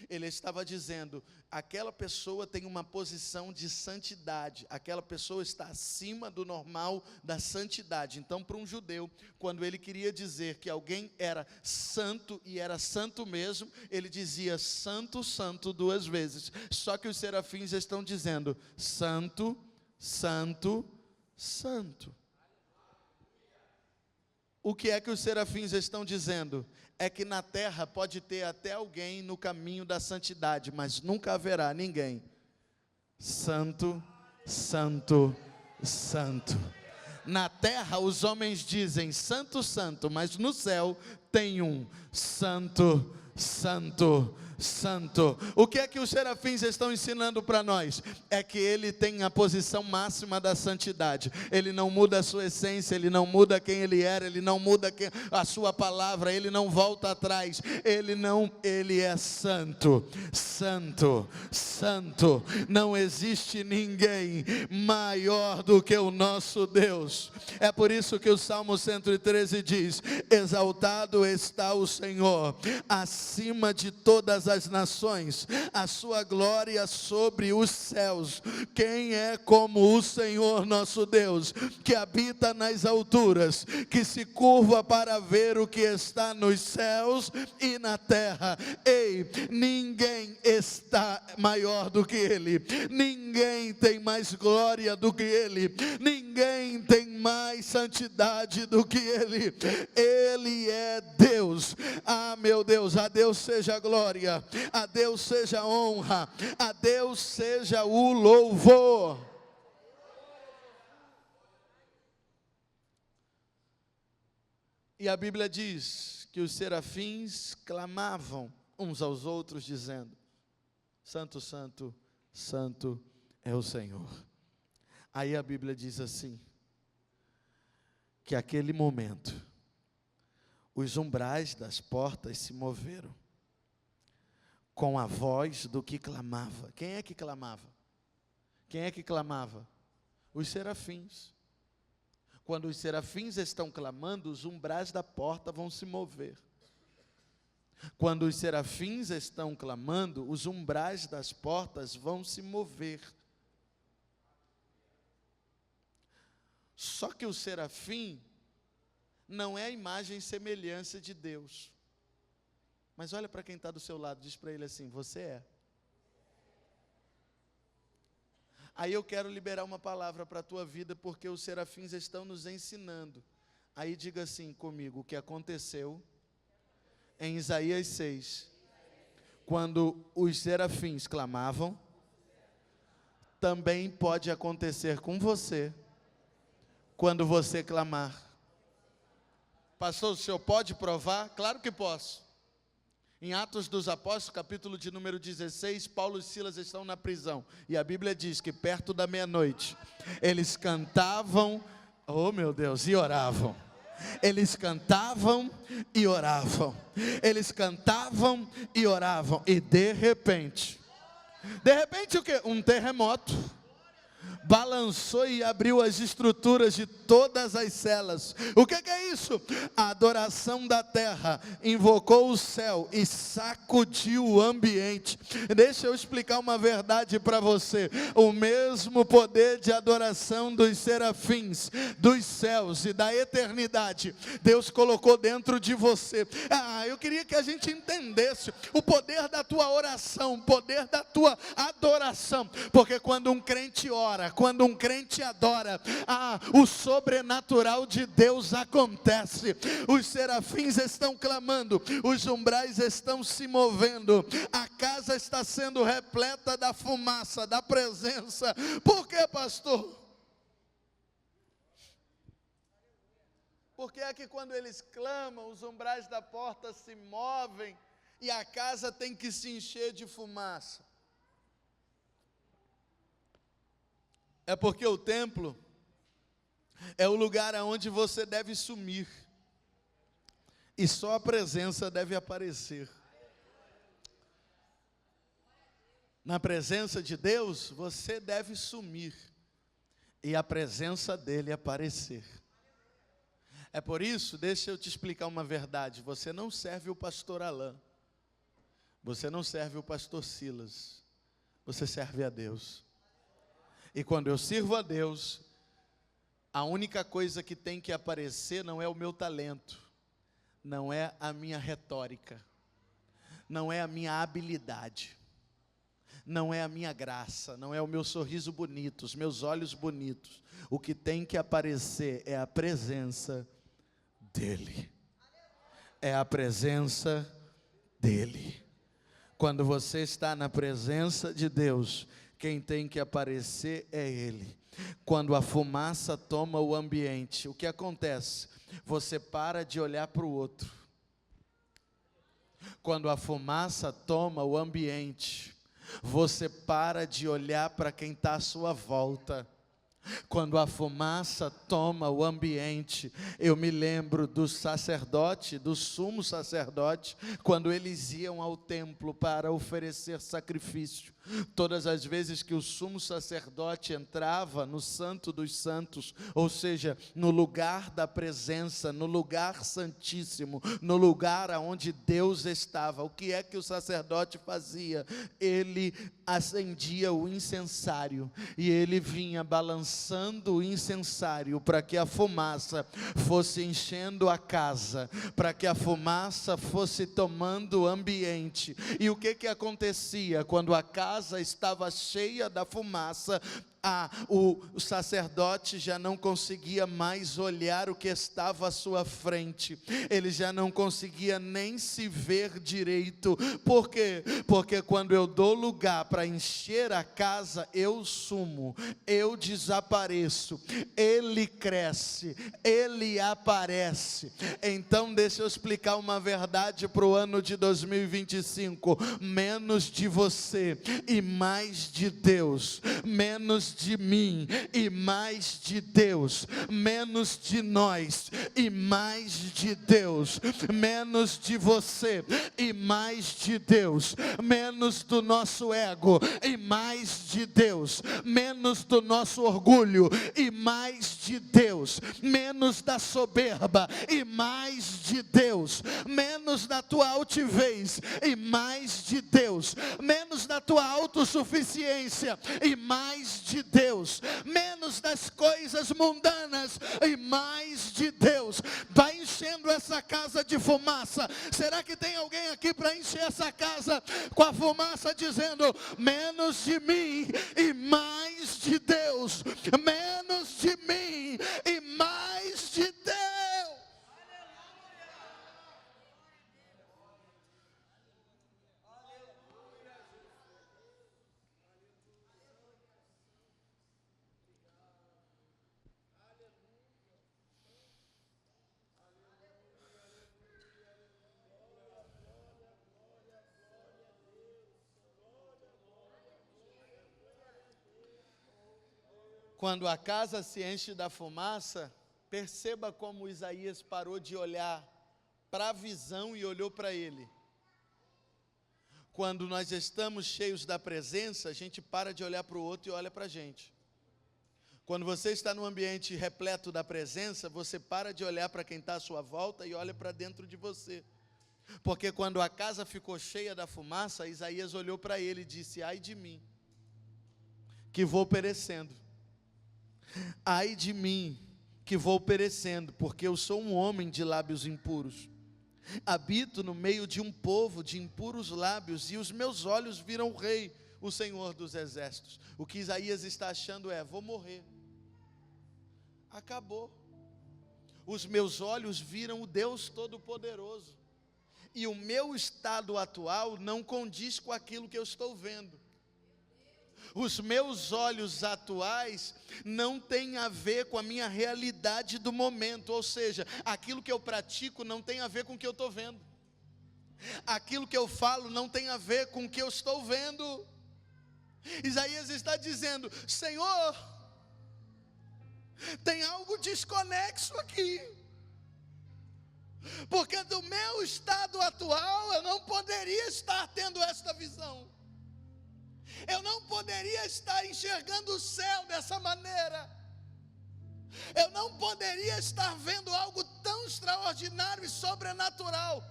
Ele estava dizendo, aquela pessoa tem uma posição de santidade, aquela pessoa está acima do normal da santidade. Então, para um judeu, quando ele queria dizer que alguém era santo, e era santo mesmo, ele dizia santo, santo 2 vezes. Só que os serafins estão dizendo santo, santo, santo. O que é que os serafins estão dizendo? É que na terra pode ter até alguém no caminho da santidade, mas nunca haverá ninguém santo, santo, santo. Na terra os homens dizem santo, santo, mas no céu tem um santo, santo, santo. O que é que os serafins estão ensinando para nós? É que ele tem a posição máxima da santidade. Ele não muda a sua essência, ele não muda quem ele era, ele não muda a sua palavra, ele não volta atrás. Ele é santo, santo, santo. Não existe ninguém maior do que o nosso Deus. É por isso que o Salmo 113 diz: exaltado está o Senhor acima de todas as nações, a sua glória sobre os céus. Quem é como o Senhor nosso Deus, que habita nas alturas, que se curva para ver o que está nos céus e na terra? Ei, ninguém está maior do que Ele, ninguém tem mais glória do que Ele, ninguém tem mais santidade do que Ele. Ele é Deus. Ah, meu Deus, a Deus seja a glória, a Deus seja a honra, a Deus seja o louvor. E a Bíblia diz que os serafins clamavam uns aos outros dizendo: santo, santo, santo é o Senhor. Aí a Bíblia diz assim, que aquele momento os umbrais das portas se moveram com a voz do que clamava. Quem é que clamava? Quem é que clamava? Os serafins. Quando os serafins estão clamando, os umbrais da porta vão se mover. Quando os serafins estão clamando, os umbrais das portas vão se mover. Só que o serafim não é a imagem e semelhança de Deus. Mas olha para quem está do seu lado, diz para ele assim: você é. Aí eu quero liberar uma palavra para a tua vida, porque os serafins estão nos ensinando. Aí diga assim comigo, o que aconteceu em Isaías 6, quando os serafins clamavam, também pode acontecer com você, quando você clamar. Pastor, o senhor pode provar? Claro que posso. Em Atos dos Apóstolos, capítulo de número 16, Paulo e Silas estão na prisão. E a Bíblia diz que perto da meia-noite, eles cantavam, oh meu Deus, e oravam. Eles cantavam e oravam. Eles cantavam e oravam. E de repente o quê? Um terremoto. balançou e abriu as estruturas de todas as celas. O que é isso? A adoração da terra invocou o céu e sacudiu o ambiente. Deixa eu explicar uma verdade para você. O mesmo poder de adoração dos serafins, dos céus e da eternidade, Deus colocou dentro de você. Eu queria que a gente entendesse o poder da tua oração, o poder da tua adoração, porque quando um crente ora, quando um crente adora, o sobrenatural de Deus acontece. Os serafins estão clamando, os umbrais estão se movendo, a casa está sendo repleta da fumaça, da presença. Por que, pastor? Porque é que quando eles clamam, os umbrais da porta se movem e a casa tem que se encher de fumaça? É porque o templo é o lugar aonde você deve sumir, e só a presença deve aparecer. Na presença de Deus, você deve sumir, e a presença dele aparecer. É por isso, deixa eu te explicar uma verdade: você não serve o pastor Alain, você não serve o pastor Silas, você serve a Deus. E quando eu sirvo a Deus, a única coisa que tem que aparecer não é o meu talento, não é a minha retórica, não é a minha habilidade, não é a minha graça, não é o meu sorriso bonito, os meus olhos bonitos. O que tem que aparecer é a presença dEle. É a presença dEle. Quando você está na presença de Deus, quem tem que aparecer é Ele. Quando a fumaça toma o ambiente, o que acontece? Você para de olhar para o outro. Quando a fumaça toma o ambiente, você para de olhar para quem está à sua volta. Quando a fumaça toma o ambiente, eu me lembro do sacerdote, do sumo sacerdote, quando eles iam ao templo para oferecer sacrifício. Todas as vezes que o sumo sacerdote entrava no Santo dos Santos, ou seja, no lugar da presença, no lugar santíssimo, no lugar onde Deus estava, o que é que o sacerdote fazia? Ele acendia o incensário, e ele vinha balançando o incensário, para que a fumaça fosse enchendo a casa, para que a fumaça fosse tomando o ambiente. E o que acontecia? Quando a casa estava cheia da fumaça, o sacerdote já não conseguia mais olhar o que estava à sua frente, ele já não conseguia nem se ver direito. Por quê? Porque quando eu dou lugar para encher a casa, eu sumo, eu desapareço, ele cresce, ele aparece. Então deixa eu explicar uma verdade para o ano de 2025, menos de você e mais de Deus, menos de mim e mais de Deus, menos de nós e mais de Deus, menos de você e mais de Deus, menos do nosso ego e mais de Deus, menos do nosso orgulho e mais de Deus, menos da soberba e mais de Deus, menos da tua altivez e mais de Deus, menos da tua autossuficiência e mais de Deus, menos das coisas mundanas e mais de Deus. Vai enchendo essa casa de fumaça. Será que tem alguém aqui para encher essa casa com a fumaça, dizendo: menos de mim e mais de Deus, menos de mim e mais de Deus? Quando a casa se enche da fumaça, perceba como Isaías parou de olhar para a visão e olhou para ele. Quando nós estamos cheios da presença, a gente para de olhar para o outro e olha para a gente. Quando você está num ambiente repleto da presença, você para de olhar para quem está à sua volta e olha para dentro de você. Porque quando a casa ficou cheia da fumaça, Isaías olhou para ele e disse: ai de mim, que vou perecendo. Ai de mim, que vou perecendo, porque eu sou um homem de lábios impuros. Habito no meio de um povo de impuros lábios, e os meus olhos viram o Rei, o Senhor dos Exércitos. O que Isaías está achando é: vou morrer. Acabou. Os meus olhos viram o Deus Todo-Poderoso. E o meu estado atual não condiz com aquilo que eu estou vendo. Os meus olhos atuais não têm a ver com a minha realidade do momento. Ou seja, aquilo que eu pratico não tem a ver com o que eu estou vendo. Aquilo que eu falo não tem a ver com o que eu estou vendo. Isaías está dizendo: Senhor, tem algo desconexo aqui, porque do meu estado atual eu não poderia estar tendo esta visão, eu não poderia estar enxergando o céu dessa maneira, eu não poderia estar vendo algo tão extraordinário e sobrenatural.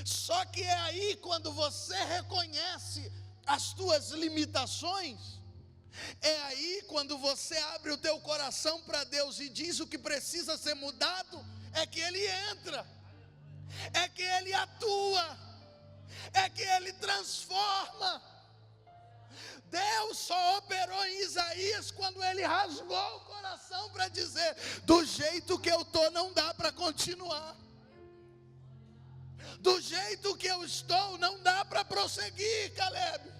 Só que é aí quando você reconhece as tuas limitações, é aí quando você abre o teu coração para Deus e diz o que precisa ser mudado, é que Ele entra, é que Ele atua, é que Ele transforma. Deus só operou em Isaías quando ele rasgou o coração para dizer: do jeito que eu estou não dá para continuar, do jeito que eu estou não dá para prosseguir, Caleb.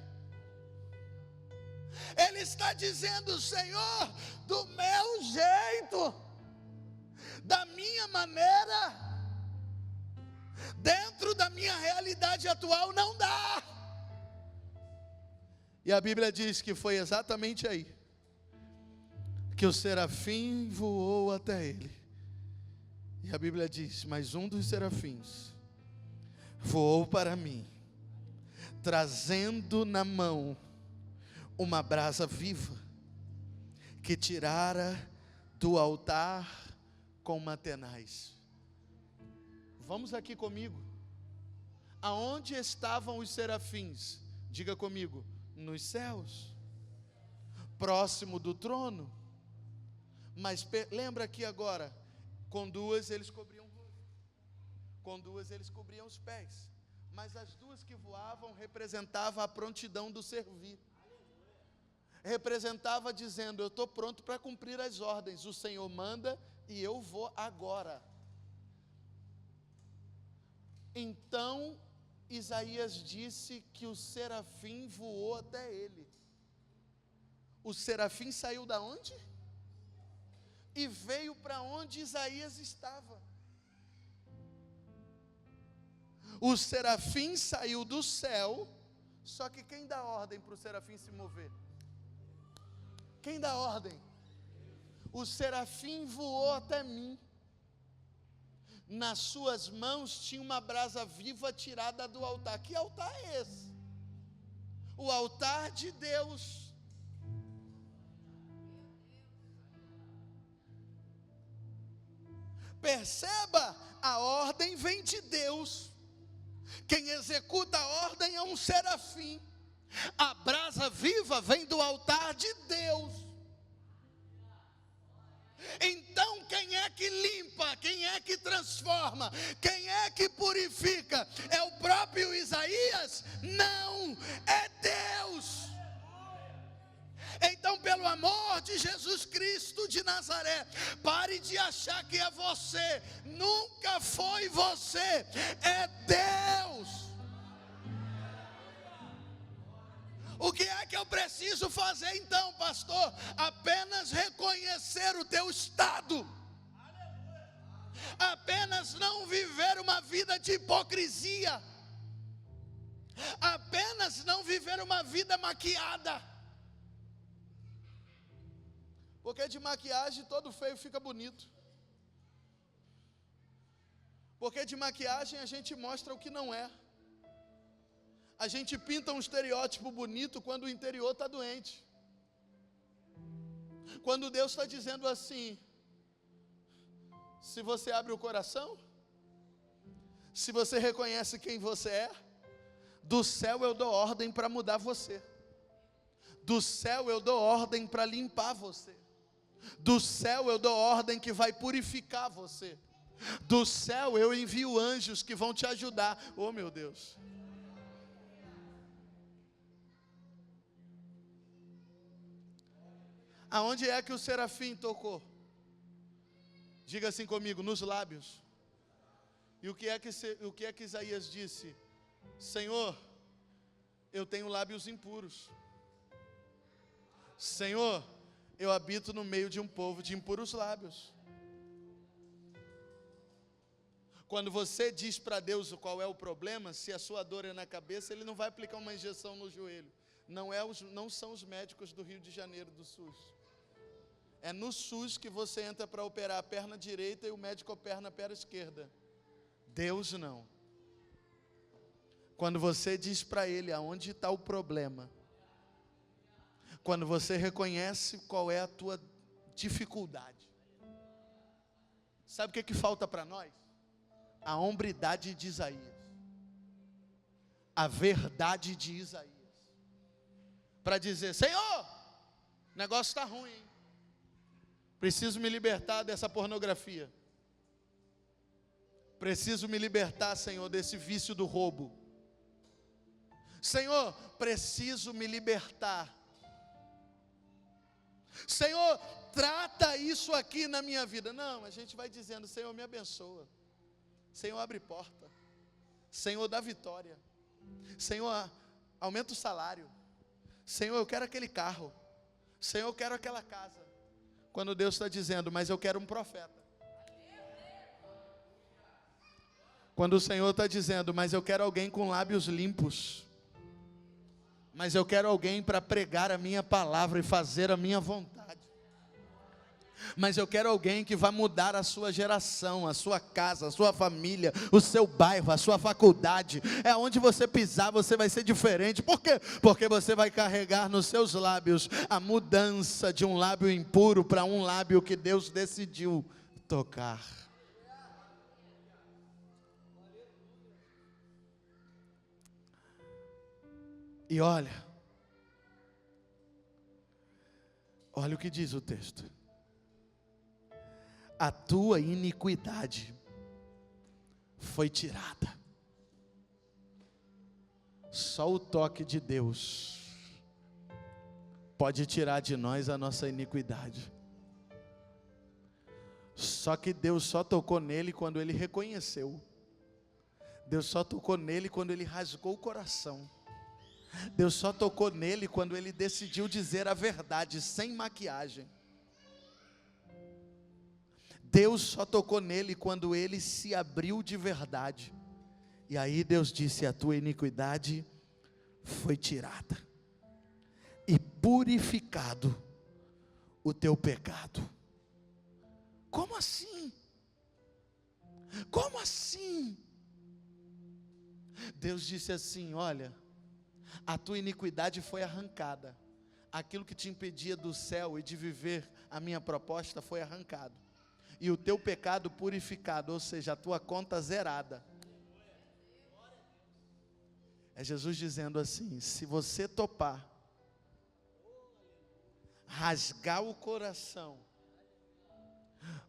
Ele está dizendo: Senhor, do meu jeito, da minha maneira, dentro da minha realidade atual não dá. E a Bíblia diz que foi exatamente aí que o serafim voou até ele. E a Bíblia diz: mas um dos serafins voou para mim, trazendo na mão uma brasa viva, que tirara do altar com uma tenaz. Vamos aqui comigo. Aonde estavam os serafins? Diga comigo: nos céus, próximo do trono. Mas lembra aqui agora, com duas eles cobriam o rosto, com duas eles cobriam os pés, mas as duas que voavam representavam a prontidão do servir. Representava dizendo: eu estou pronto para cumprir as ordens, o Senhor manda e eu vou agora. Então Isaías disse que o serafim voou até ele. O serafim saiu da onde? E veio para onde Isaías estava. O serafim saiu do céu, só que quem dá ordem para o serafim se mover? Quem dá ordem? O serafim voou até mim. Nas suas mãos tinha uma brasa viva tirada do altar. Que altar é esse? O altar de Deus. Perceba, a ordem vem de Deus. Quem executa a ordem é um serafim. A brasa viva vem do altar de Deus. Então quem é que limpa, quem é que transforma, quem é que purifica? É o próprio Isaías? Não, é Deus. Então, pelo amor de Jesus Cristo de Nazaré, pare de achar que é você. Nunca foi você, é Deus. O que é que eu preciso fazer então, pastor? Apenas reconhecer o teu estado. Apenas não viver uma vida de hipocrisia. Apenas não viver uma vida maquiada. Porque de maquiagem todo feio fica bonito. Porque de maquiagem a gente mostra o que não é. A gente pinta um estereótipo bonito quando o interior está doente. Quando Deus está dizendo assim, se você abre o coração, se você reconhece quem você é, do céu eu dou ordem para mudar você. Do céu eu dou ordem para limpar você. Do céu eu dou ordem que vai purificar você. Do céu eu envio anjos que vão te ajudar. Oh, meu Deus. Aonde é que o serafim tocou? Diga assim comigo, nos lábios. E o que é que Isaías disse? Senhor, eu tenho lábios impuros. Senhor, eu habito no meio de um povo de impuros lábios. Quando você diz para Deus qual é o problema, se a sua dor é na cabeça, Ele não vai aplicar uma injeção no joelho. Não são os médicos do Rio de Janeiro, do SUS. É no SUS que você entra para operar a perna direita e o médico opera na perna esquerda. Deus não. Quando você diz para Ele aonde está o problema, quando você reconhece qual é a tua dificuldade, sabe o que falta para nós? A hombridade de Isaías, a verdade de Isaías, para dizer, Senhor, o negócio está ruim, hein? Preciso me libertar dessa pornografia, preciso me libertar, Senhor, desse vício do roubo, Senhor, preciso me libertar, Senhor, trata isso aqui na minha vida. Não, a gente vai dizendo, Senhor, me abençoa, Senhor, abre porta, Senhor, dá vitória, Senhor, aumenta o salário, Senhor, eu quero aquele carro, Senhor, eu quero aquela casa. Quando Deus está dizendo, mas eu quero um profeta. Quando o Senhor está dizendo, mas eu quero alguém com lábios limpos, mas eu quero alguém para pregar a minha palavra e fazer a minha vontade. Mas eu quero alguém que vai mudar a sua geração, a sua casa, a sua família, o seu bairro, a sua faculdade. É onde você pisar, você vai ser diferente. Por quê? Porque você vai carregar nos seus lábios a mudança de um lábio impuro para um lábio que Deus decidiu tocar. E olha o que diz o texto. A tua iniquidade foi tirada. Só o toque de Deus pode tirar de nós a nossa iniquidade. Só que Deus só tocou nele quando ele reconheceu. Deus só tocou nele quando ele rasgou o coração. Deus só tocou nele quando ele decidiu dizer a verdade, sem maquiagem. Deus só tocou nele quando ele se abriu de verdade. E aí Deus disse, a tua iniquidade foi tirada. E purificado o teu pecado. Como assim? Como assim? Deus disse assim, olha, a tua iniquidade foi arrancada. Aquilo que te impedia do céu e de viver a minha proposta foi arrancado. E o teu pecado purificado, ou seja, a tua conta zerada. É Jesus dizendo assim, se você topar, rasgar o coração,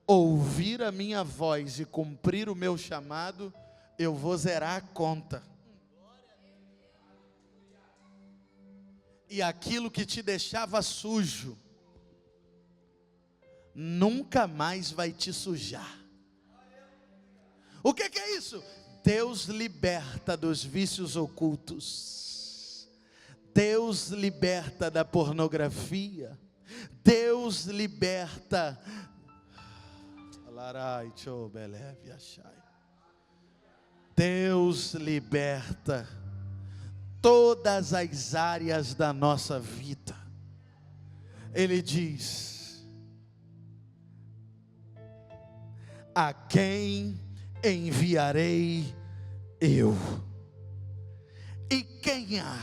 ouvir a minha voz e cumprir o meu chamado, eu vou zerar a conta. E aquilo que te deixava sujo, nunca mais vai te sujar. O que é isso? Deus liberta dos vícios ocultos. Deus liberta da pornografia. Deus liberta. Deus liberta todas as áreas da nossa vida. Ele diz: a quem enviarei eu? E quem há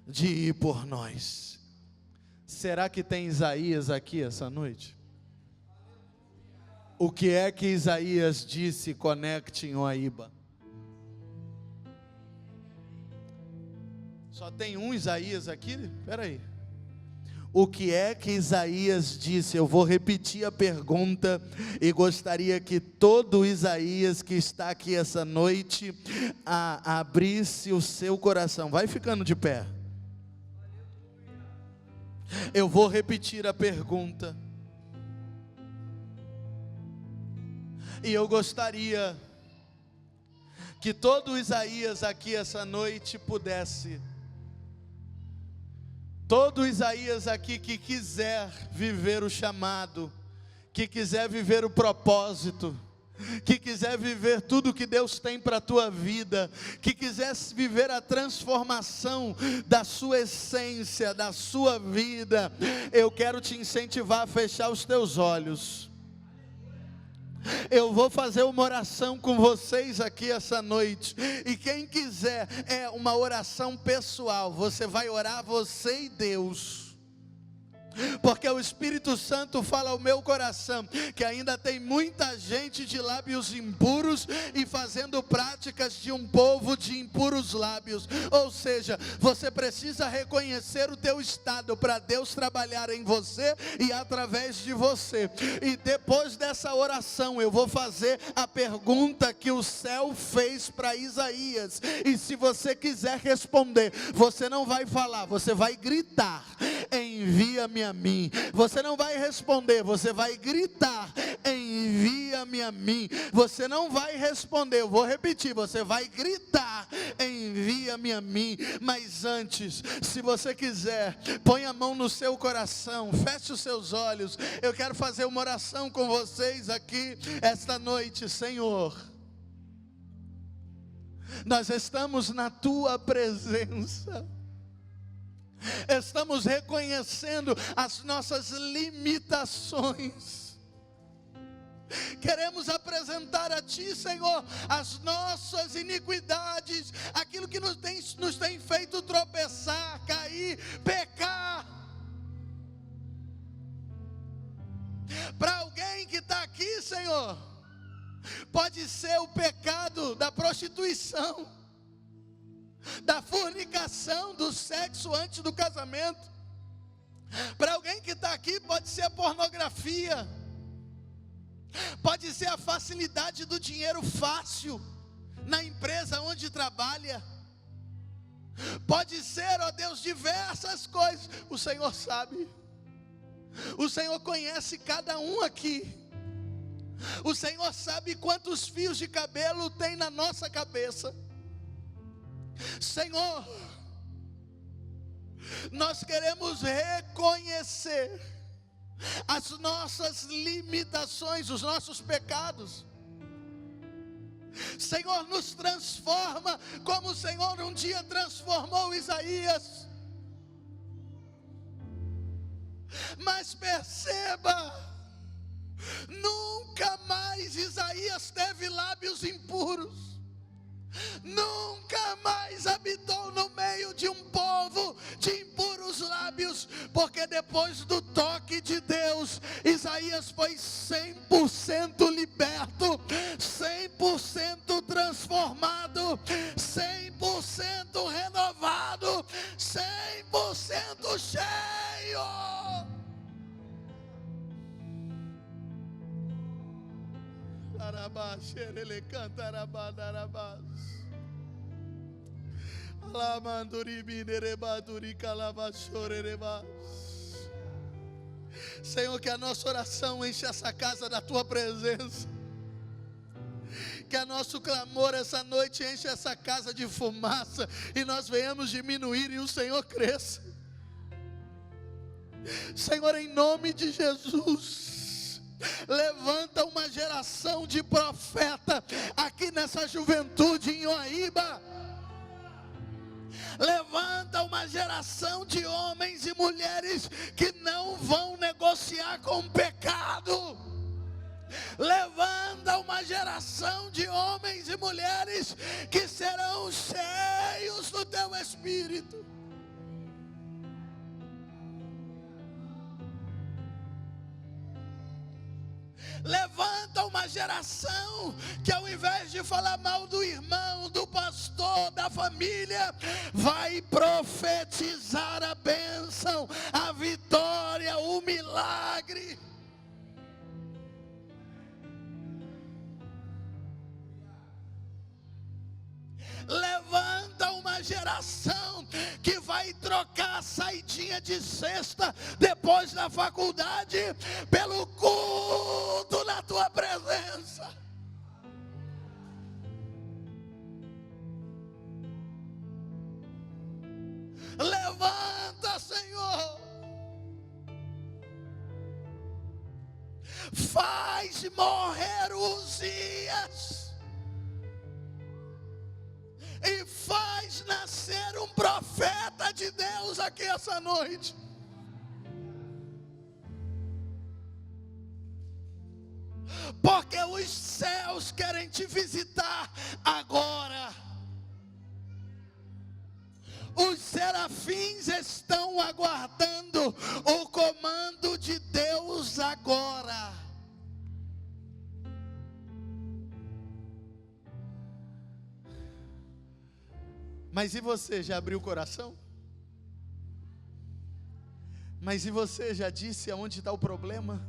de ir por nós? Será que tem Isaías aqui essa noite? O que é que Isaías disse? Conecte em Oaíba. Só tem um Isaías aqui? Espera aí. O que é que Isaías disse? Eu vou repetir a pergunta e gostaria que todo Isaías que está aqui essa noite abrisse o seu coração. Vai ficando de pé. Eu vou repetir a pergunta. E eu gostaria que todo Isaías aqui essa noite pudesse, todo Isaías aqui que quiser viver o chamado, que quiser viver o propósito, que quiser viver tudo que Deus tem para a tua vida, que quiser viver a transformação da sua essência, da sua vida, eu quero te incentivar a fechar os teus olhos. Eu vou fazer uma oração com vocês aqui essa noite, e quem quiser, é uma oração pessoal, você vai orar você e Deus, porque o Espírito Santo fala ao meu coração, que ainda tem muita gente de lábios impuros, e fazendo práticas de um povo de impuros lábios, ou seja, você precisa reconhecer o teu estado, para Deus trabalhar em você, e através de você, e depois dessa oração, eu vou fazer a pergunta que o céu fez para Isaías, e se você quiser responder, você não vai falar, você vai gritar: envia-me a mim. Você não vai responder, você vai gritar: envia-me a mim. Você não vai responder, eu vou repetir, você vai gritar: envia-me a mim. Mas antes, se você quiser, põe a mão no seu coração, feche os seus olhos. Eu quero fazer uma oração com vocês aqui esta noite. Senhor, nós estamos na tua presença, estamos reconhecendo as nossas limitações, queremos apresentar a Ti, Senhor, as nossas iniquidades, aquilo que nos tem feito tropeçar, cair, pecar. Para alguém que está aqui, Senhor, pode ser o pecado da prostituição, da fornicação, do sexo antes do casamento. Para alguém que está aqui, pode ser a pornografia, pode ser a facilidade do dinheiro fácil na empresa onde trabalha, pode ser, ó Deus, diversas coisas. O Senhor sabe, o Senhor conhece cada um aqui, o Senhor sabe quantos fios de cabelo tem na nossa cabeça. Senhor, nós queremos reconhecer as nossas limitações, os nossos pecados. Senhor, nos transforma como o Senhor um dia transformou Isaías. Mas perceba, nunca mais Isaías teve lábios impuros, nunca mais habitou no meio de um povo de impuros lábios, porque depois do toque de Deus, Isaías foi 100% liberto, 100% transformado, 100% renovado, 100% cheio. Ele canta arabadarabas. Senhor, que a nossa oração enche essa casa da tua presença, que a nosso clamor essa noite enche essa casa de fumaça, e nós venhamos diminuir e o Senhor cresça. Senhor, em nome de Jesus, levanta uma geração de profeta aqui nessa juventude em Oaíba. Levanta uma geração de homens e mulheres que não vão negociar com o pecado. Levanta uma geração de homens e mulheres que serão cheios do teu Espírito. Levanta uma geração que, ao invés de falar mal do irmão, do pastor, da família, vai profetizar a bênção, a vitória, o milagre. Levanta uma geração que vai trocar a saidinha de sexta depois da faculdade pelo culto na tua presença. Levanta, Senhor. Faz morrer Uzias. E faz nascer um profeta de Deus aqui essa noite. Porque os céus querem te visitar agora. Os serafins estão aguardando o comando de Deus agora. Mas e você, já abriu o coração? Mas e você, já disse aonde está o problema?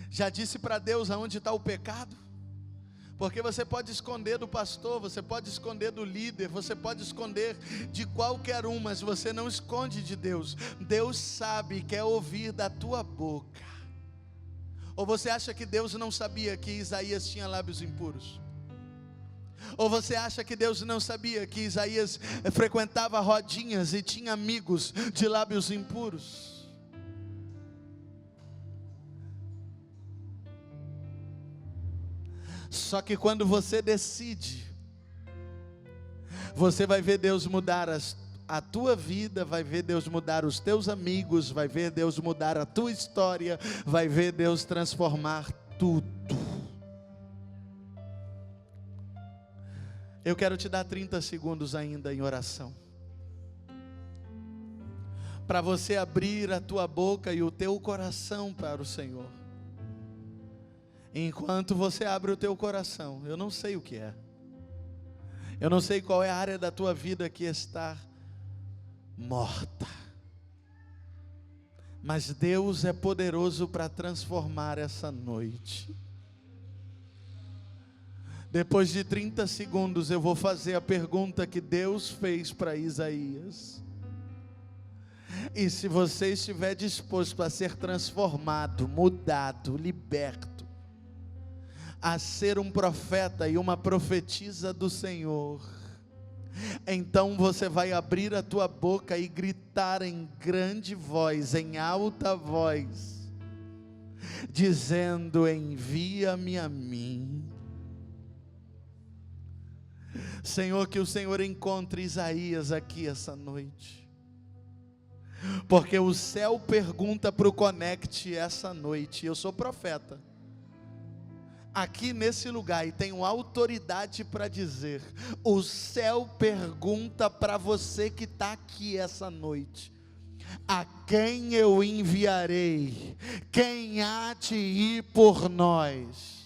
Já disse para Deus aonde está o pecado? Porque você pode esconder do pastor, você pode esconder do líder, você pode esconder de qualquer um, mas você não esconde de Deus. Deus sabe e quer ouvir da tua boca. Ou você acha que Deus não sabia que Isaías tinha lábios impuros? Ou você acha que Deus não sabia que Isaías frequentava rodinhas e tinha amigos de lábios impuros? Só que quando você decide, você vai ver Deus mudar a tua vida, vai ver Deus mudar os teus amigos, vai ver Deus mudar a tua história, vai ver Deus transformar tudo. Eu quero te dar 30 segundos ainda em oração, para você abrir a tua boca e o teu coração para o Senhor. Enquanto você abre o teu coração, eu não sei o que é, eu não sei qual é a área da tua vida que está morta, mas Deus é poderoso para transformar essa noite. Depois de 30 segundos eu vou fazer a pergunta que Deus fez para Isaías. E se você estiver disposto a ser transformado, mudado, liberto, a ser um profeta e uma profetisa do Senhor, então você vai abrir a tua boca e gritar em grande voz, em alta voz, dizendo: envia-me a mim. Senhor, que o Senhor encontre Isaías aqui essa noite, porque o céu pergunta para o Conect essa noite. Eu sou profeta aqui nesse lugar e tenho autoridade para dizer: o céu pergunta para você que está aqui essa noite: a quem eu enviarei? Quem há de ir por nós?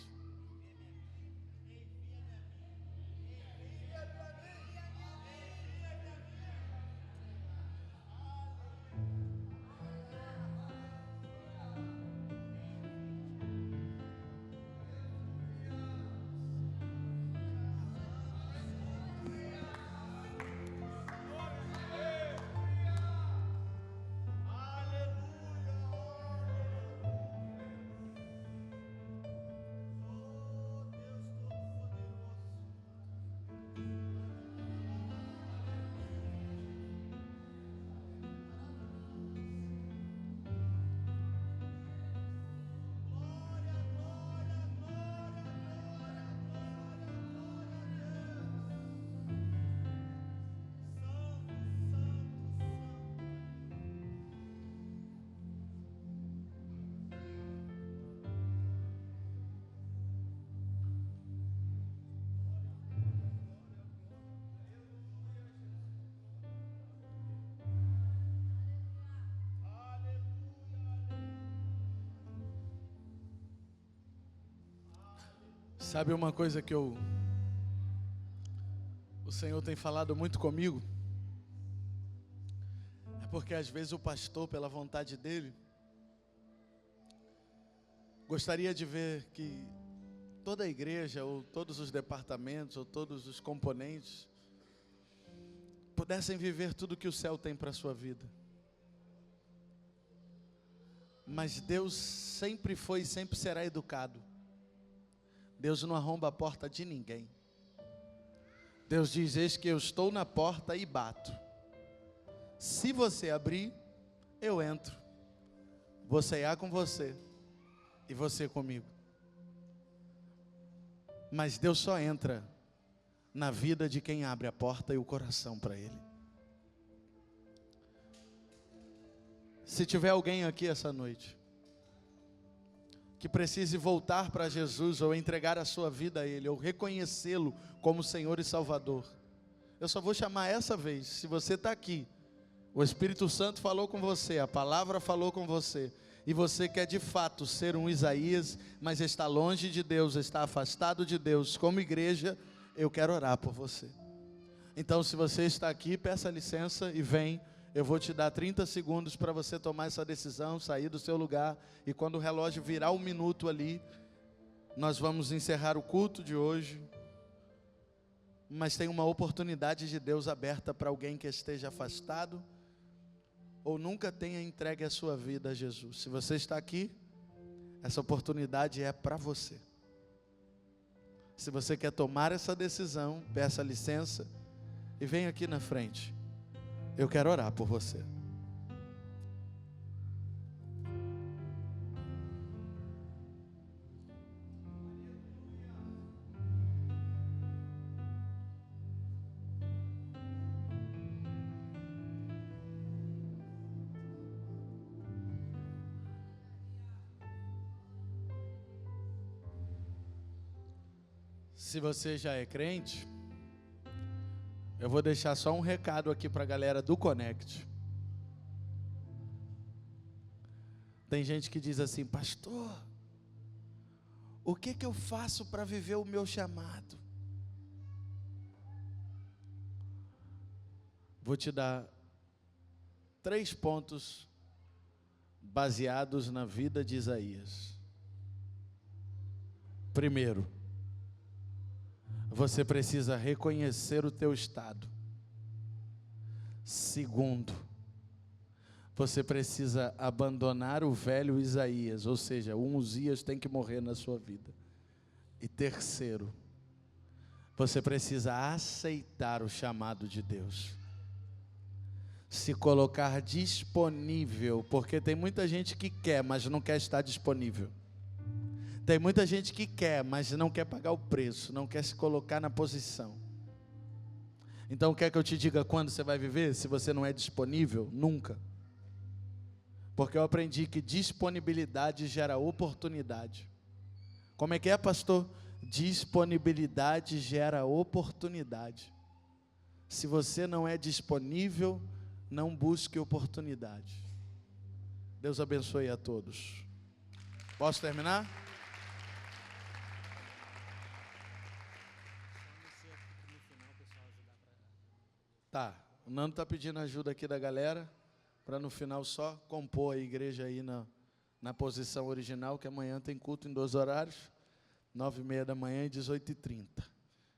Sabe uma coisa que o Senhor tem falado muito comigo? É porque às vezes o pastor, pela vontade dele, gostaria de ver que toda a igreja, ou todos os departamentos, ou todos os componentes, pudessem viver tudo que o céu tem para a sua vida. Mas Deus sempre foi e sempre será educado. Deus não arromba a porta de ninguém. Deus diz: eis que eu estou na porta e bato. Se você abrir, eu entro. Vou ceiar com você e você comigo. Mas Deus só entra na vida de quem abre a porta e o coração para Ele. Se tiver alguém aqui essa noite que precise voltar para Jesus, ou entregar a sua vida a Ele, ou reconhecê-lo como Senhor e Salvador, eu só vou chamar essa vez. Se você está aqui, o Espírito Santo falou com você, a palavra falou com você, e você quer de fato ser um Isaías, mas está longe de Deus, está afastado de Deus, como igreja, eu quero orar por você. Então, se você está aqui, peça licença e vem. Eu vou te dar 30 segundos para você tomar essa decisão, sair do seu lugar, e quando o relógio virar 1 minuto ali, nós vamos encerrar o culto de hoje. Mas tem uma oportunidade de Deus aberta para alguém que esteja afastado, ou nunca tenha entregue a sua vida a Jesus. Se você está aqui, essa oportunidade é para você. Se você quer tomar essa decisão, peça licença e venha aqui na frente. Eu quero orar por você. Se você já é crente, eu vou deixar só um recado aqui para a galera do Connect. Tem gente que diz assim: pastor, o que eu faço para viver o meu chamado? Vou te dar 3 pontos baseados na vida de Isaías. Primeiro, você precisa reconhecer o teu estado. Segundo, você precisa abandonar o velho Isaías, ou seja, um Uzias tem que morrer na sua vida. E terceiro, você precisa aceitar o chamado de Deus. Se colocar disponível, porque tem muita gente que quer, mas não quer estar disponível. Tem muita gente que quer, mas não quer pagar o preço, não quer se colocar na posição. Então, quer que eu te diga quando você vai viver? Se você não é disponível, nunca. Porque eu aprendi que disponibilidade gera oportunidade. Como é que é, pastor? Disponibilidade gera oportunidade. Se você não é disponível, não busque oportunidade. Deus abençoe a todos. Posso terminar? Tá, o Nando está pedindo ajuda aqui da galera, para no final só compor a igreja aí na posição original, que amanhã tem culto em 2 horários, 9h30 da manhã e 18h30.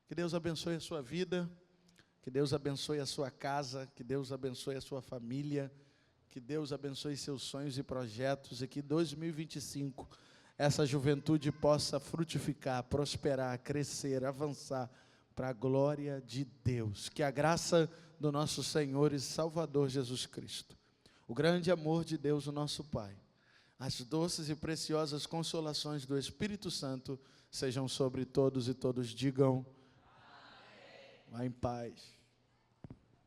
Que Deus abençoe a sua vida, que Deus abençoe a sua casa, que Deus abençoe a sua família, que Deus abençoe seus sonhos e projetos, e que 2025 essa juventude possa frutificar, prosperar, crescer, avançar, para a glória de Deus. Que a graça do nosso Senhor e Salvador Jesus Cristo, o grande amor de Deus, o nosso Pai, as doces e preciosas consolações do Espírito Santo sejam sobre todos, e todos digam: vá em paz.